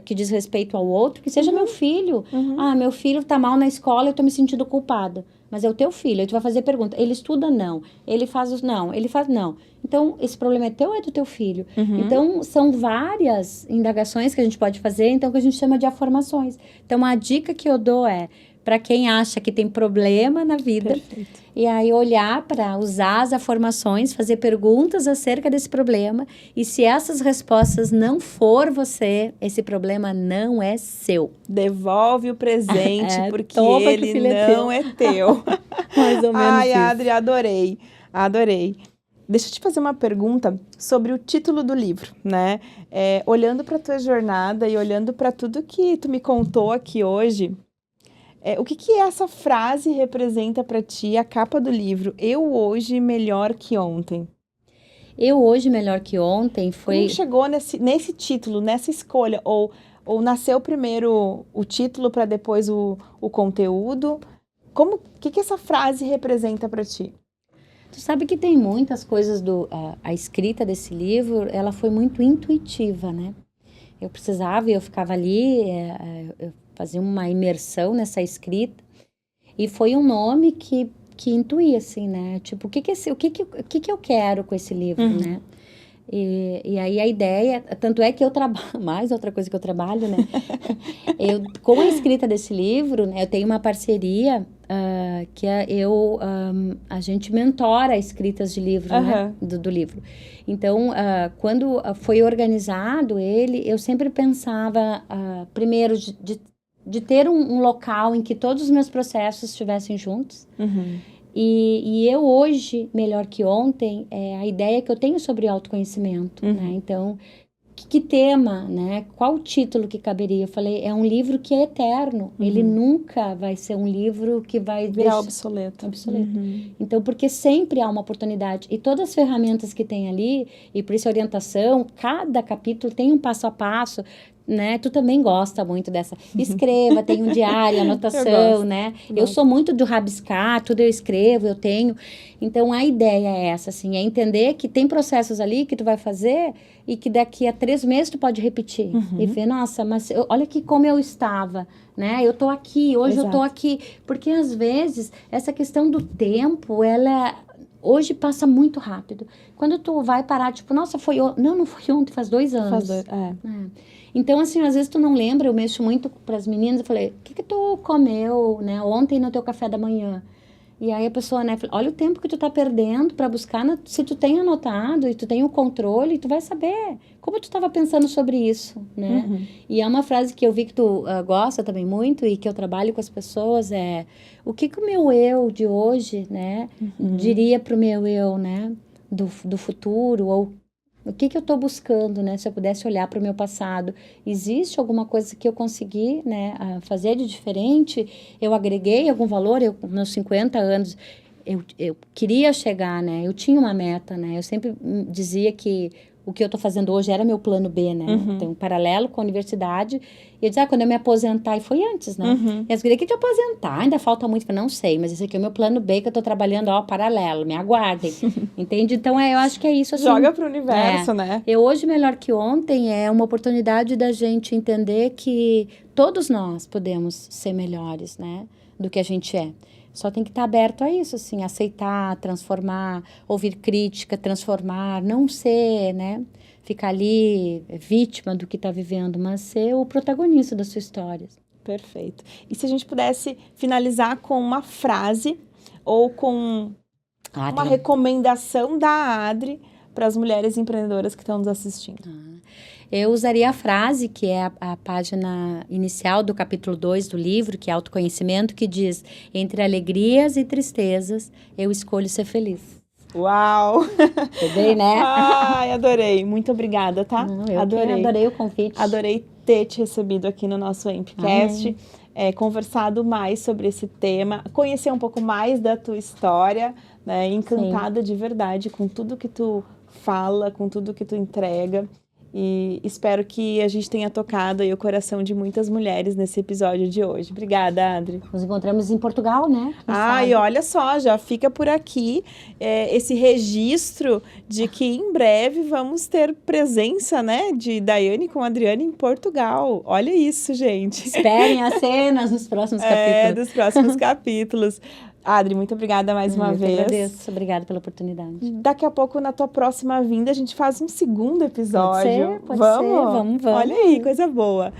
[SPEAKER 2] que diz respeito ao outro, que seja meu filho. Ah, meu filho tá mal na escola, eu tô me sentindo culpada. Mas é o teu filho, aí tu vai fazer pergunta. Ele estuda? Não. Ele faz não. Ele faz não. Então, esse problema é teu ou é do teu filho? Então, são várias indagações que a gente pode fazer, então, que a gente chama de afirmações. Então, a dica que eu dou é, para quem acha que tem problema na vida,
[SPEAKER 1] Perfeito.
[SPEAKER 2] e aí olhar para usar as afirmações, fazer perguntas acerca desse problema, e se essas respostas não for você, esse problema não é seu.
[SPEAKER 1] Devolve o presente, porque
[SPEAKER 2] toma que o
[SPEAKER 1] ele
[SPEAKER 2] filho é
[SPEAKER 1] não é teu.
[SPEAKER 2] Mais ou menos
[SPEAKER 1] Ai,
[SPEAKER 2] isso.
[SPEAKER 1] Adri, adorei. Adorei. Deixa eu te fazer uma pergunta sobre o título do livro, né? Olhando para a tua jornada e olhando para tudo que tu me contou aqui hoje, o que essa frase representa para ti, a capa do livro? Eu hoje melhor que ontem.
[SPEAKER 2] Eu hoje melhor que ontem foi...
[SPEAKER 1] Como chegou nesse título, nessa escolha? Ou nasceu primeiro o título para depois o conteúdo? O que essa frase representa para ti?
[SPEAKER 2] Tu sabe que tem muitas coisas a escrita desse livro, ela foi muito intuitiva, né? Eu precisava, eu ficava ali, eu fazia uma imersão nessa escrita, e foi um nome que intuía, assim, né? Tipo, o que eu quero com esse livro, né? E aí a ideia, tanto é que eu trabalho, mais outra coisa que eu trabalho, né? Com a escrita desse livro, né, eu tenho uma parceria que a gente mentora escritas de livro, né? Do livro. Então, quando foi organizado ele, eu sempre pensava, primeiro, de ter um local em que todos os meus processos estivessem juntos. E eu hoje, melhor que ontem, a ideia que eu tenho sobre autoconhecimento, né? Então, que tema, né? Qual o título que caberia? Eu falei, é um livro que é eterno. Ele nunca vai ser um livro que vai
[SPEAKER 1] virar obsoleto.
[SPEAKER 2] Então, porque sempre há uma oportunidade. E todas as ferramentas que tem ali, e por isso a orientação, cada capítulo tem um passo a passo, né? Tu também gosta muito dessa. Escreva, tem um diário, anotação, né? Eu sou muito do rabiscar, tudo eu escrevo, eu tenho. Então, a ideia é essa, assim, é entender que tem processos ali que tu vai fazer e que daqui a 3 meses tu pode repetir. E ver, nossa, mas olha aqui como eu estava, né? Eu tô aqui, hoje eu tô aqui. Porque, às vezes, essa questão do tempo, ela... Hoje passa muito rápido. Quando tu vai parar, tipo, nossa, não foi ontem, faz 2 anos. Então, assim, às vezes tu não lembra, eu mexo muito para as meninas, eu falei, o que tu comeu, né, ontem no teu café da manhã? E aí a pessoa, né, olha o tempo que tu tá perdendo para buscar, se tu tem anotado e tu tem o controle, tu vai saber como tu estava pensando sobre isso, né? E é uma frase que eu vi que tu gosta também muito e que eu trabalho com as pessoas, o que o meu eu de hoje, né, diria pro meu eu, né, do futuro, ou o que eu estou buscando, né? Se eu pudesse olhar para o meu passado, existe alguma coisa que eu consegui, né, fazer de diferente? Eu agreguei algum valor? Com meus 50 anos, eu queria chegar, né? Eu tinha uma meta, né? Eu sempre dizia que o que eu estou fazendo hoje era meu plano B, né? Tem um paralelo com a universidade. E eu dizia, quando eu me aposentar, e foi antes, né? E as gurias, que te aposentar? Ainda falta muito. Eu não sei, mas esse aqui é o meu plano B, que eu estou trabalhando, paralelo, me aguardem. Entende? Então, eu acho que é isso. Assim,
[SPEAKER 1] joga pro universo, né?
[SPEAKER 2] Eu hoje, melhor que ontem, é uma oportunidade da gente entender que todos nós podemos ser melhores, né? Do que a gente é. Só tem que estar aberto a isso, assim, aceitar, transformar, ouvir crítica, transformar, não ser, né, ficar ali vítima do que está vivendo, mas ser o protagonista da sua história.
[SPEAKER 1] Perfeito. E se a gente pudesse finalizar com uma frase ou com uma recomendação da Adri para as mulheres empreendedoras que estão nos assistindo?
[SPEAKER 2] Eu usaria a frase, que é a página inicial do capítulo 2 do livro, que é autoconhecimento, que diz, entre alegrias e tristezas, eu escolho ser feliz.
[SPEAKER 1] Uau!
[SPEAKER 2] Bem, né?
[SPEAKER 1] Ai, adorei. Muito obrigada, tá?
[SPEAKER 2] Adorei o convite.
[SPEAKER 1] Adorei ter te recebido aqui no nosso Empcast, conversado mais sobre esse tema, conhecer um pouco mais da tua história, né? Encantada de verdade com tudo que tu fala, com tudo que tu entrega. E espero que a gente tenha tocado aí o coração de muitas mulheres nesse episódio de hoje. Obrigada, Adri.
[SPEAKER 2] Nos encontramos em Portugal, né?
[SPEAKER 1] E olha só, já fica por aqui esse registro de que em breve vamos ter presença, né, de Daiane com a Adriane em Portugal. Olha isso, gente.
[SPEAKER 2] Esperem as cenas nos próximos capítulos.
[SPEAKER 1] Dos próximos capítulos. Adri, muito obrigada mais uma vez.
[SPEAKER 2] Eu agradeço, obrigada pela oportunidade.
[SPEAKER 1] Daqui a pouco, na tua próxima vinda, a gente faz um segundo episódio.
[SPEAKER 2] Pode ser, vamos.
[SPEAKER 1] Olha aí, coisa boa.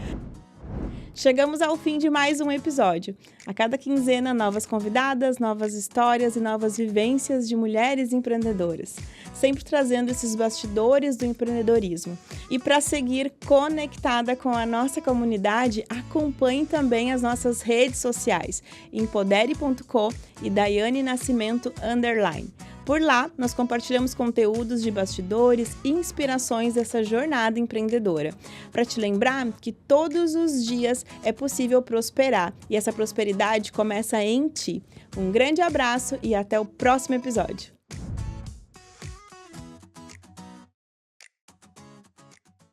[SPEAKER 1] Chegamos ao fim de mais um episódio. A cada quinzena, novas convidadas, novas histórias e novas vivências de mulheres empreendedoras, sempre trazendo esses bastidores do empreendedorismo. E para seguir conectada com a nossa comunidade, acompanhe também as nossas redes sociais, empodere.co e Daiane Nascimento _. Por lá, nós compartilhamos conteúdos de bastidores e inspirações dessa jornada empreendedora, para te lembrar que todos os dias é possível prosperar e essa prosperidade começa em ti. Um grande abraço e até o próximo episódio.